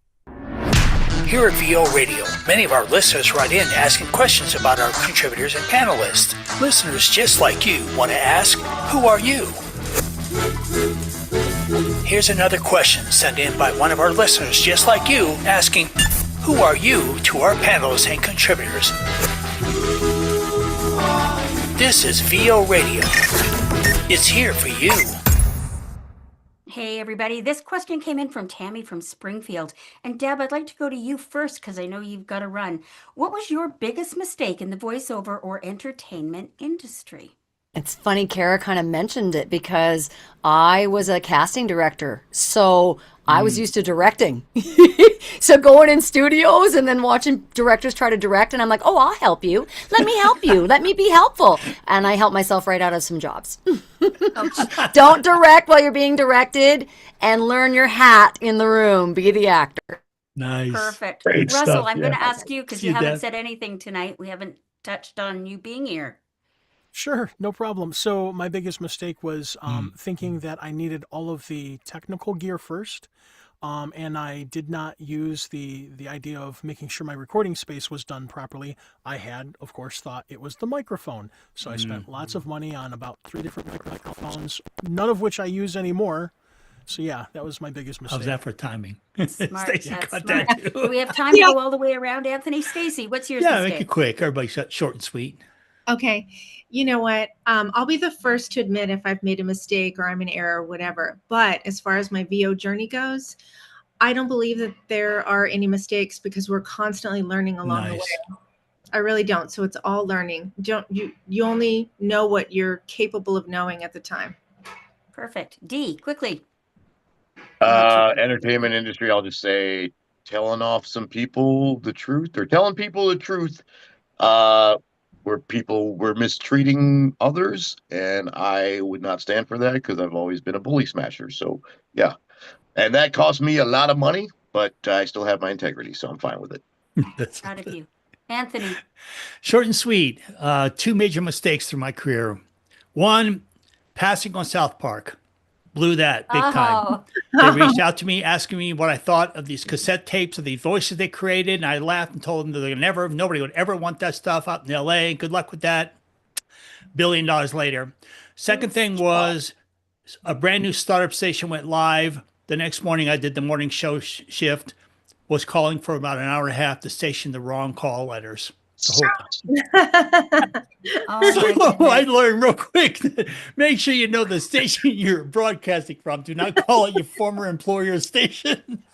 Here at VO Radio, many of our listeners write in asking questions about our contributors and panelists. Listeners just like you want to ask, who are you? Here's another question sent in by one of our listeners just like you asking, who are you to our panelists and contributors? This is VO Radio. It's here for you. Hey, everybody. This question came in from Tammy from Springfield. And Deb, I'd like to go to you first because I know you've got to run. What was your biggest mistake in the voiceover or entertainment industry? It's funny, Kara kind of mentioned it because I was a casting director. So I was used to directing. So going in studios and then watching directors try to direct, and I'm like, oh, I'll help you. Let me help you. Let me be helpful. And I helped myself right out of some jobs. Don't direct while you're being directed, and learn your hat in the room. Be the actor. Nice. Perfect. Great Russell, stuff, I'm yeah. going to ask you because See you you, haven't Deb. said anything tonight. We haven't touched on you being here. Sure, no problem. So my biggest mistake was thinking that I needed all of the technical gear first. And I did not use the idea of making sure my recording space was done properly. I had, of course, thought it was the microphone. So I spent lots of money on about 3 different microphones, none of which I use anymore. So yeah, that was my biggest mistake. How's that for timing? Smart. Stacey That's got smart. that too. Do we have time to go all the way around, Anthony? Stacy, what's yours? Yeah, this make day? it quick. Everybody short and sweet. Okay. You know what? I'll be the first to admit if I've made a mistake or I'm in error or whatever. But as far as my VO journey goes, I don't believe that there are any mistakes because we're constantly learning along the Nice. way. I really don't. So it's all learning. You only know what you're capable of knowing at the time. Perfect. D, quickly. Entertainment industry, I'll just say telling off some people the truth or telling people the truth where people were mistreating others, and I would not stand for that because I've always been a bully smasher. So yeah, and that cost me a lot of money, but I still have my integrity, so I'm fine with it. That's Proud of you. Anthony. short and sweet. 2 major mistakes through my career. One, passing on South Park. Blew that big time. They reached out to me asking me what I thought of these cassette tapes of the voices they created, and I laughed and told them that nobody would ever want that stuff out in LA. Good luck with that. $1 billion later. Second thing was a brand new startup station went live. The next morning I did the morning show shift, was calling for about an hour and a half to station the wrong call letters. The whole So I learned real quick that make sure you know the station you're broadcasting from. Do not call it your former employer's station.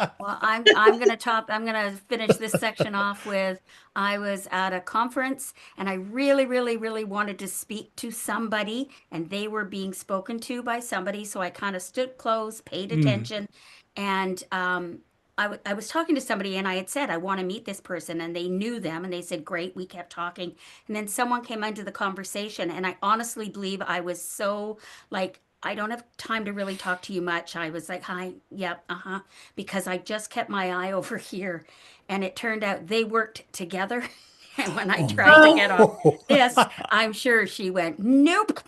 Well, I'm gonna finish this section off with I was at a conference and I really wanted to speak to somebody and they were being spoken to by somebody. So I kind of stood close, paid attention, and I was talking to somebody and I had said, I want to meet this person, and they knew them and they said, great. We kept talking. And then someone came into the conversation, and I honestly believe I was so like, I don't have time to really talk to you much. I was like, hi, yep, because I just kept my eye over here. And it turned out they worked together. And when I tried to get on this, I'm sure she went, nope.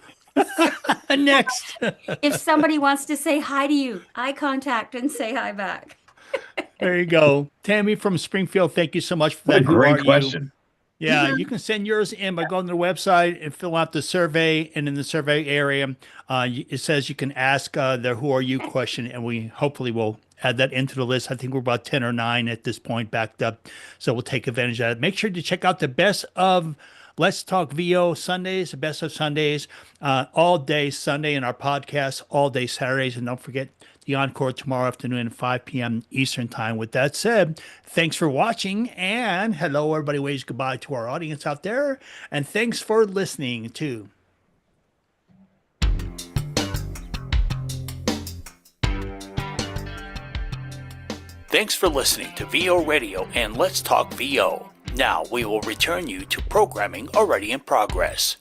Next. If somebody wants to say hi to you, eye contact and say hi back. There you go. Tammy from Springfield, thank you so much for What that. a Who great are question. You? Yeah, you can send yours in by going to the website and fill out the survey. And in the survey area, it says you can ask the "Who are you?" question, and we hopefully will add that into the list. I think we're about 10 or 9 at this point backed up, so we'll take advantage of that. Make sure to check out the best of Let's Talk VO Sundays, the best of Sundays, all day Sunday, in our podcast all day Saturdays, and don't forget the encore tomorrow afternoon at 5 p.m. Eastern time. With that said, thanks for watching, and hello, everybody. Waves goodbye to our audience out there, and thanks for listening too. Thanks for listening to VO Radio and Let's Talk VO. Now we will return you to programming already in progress.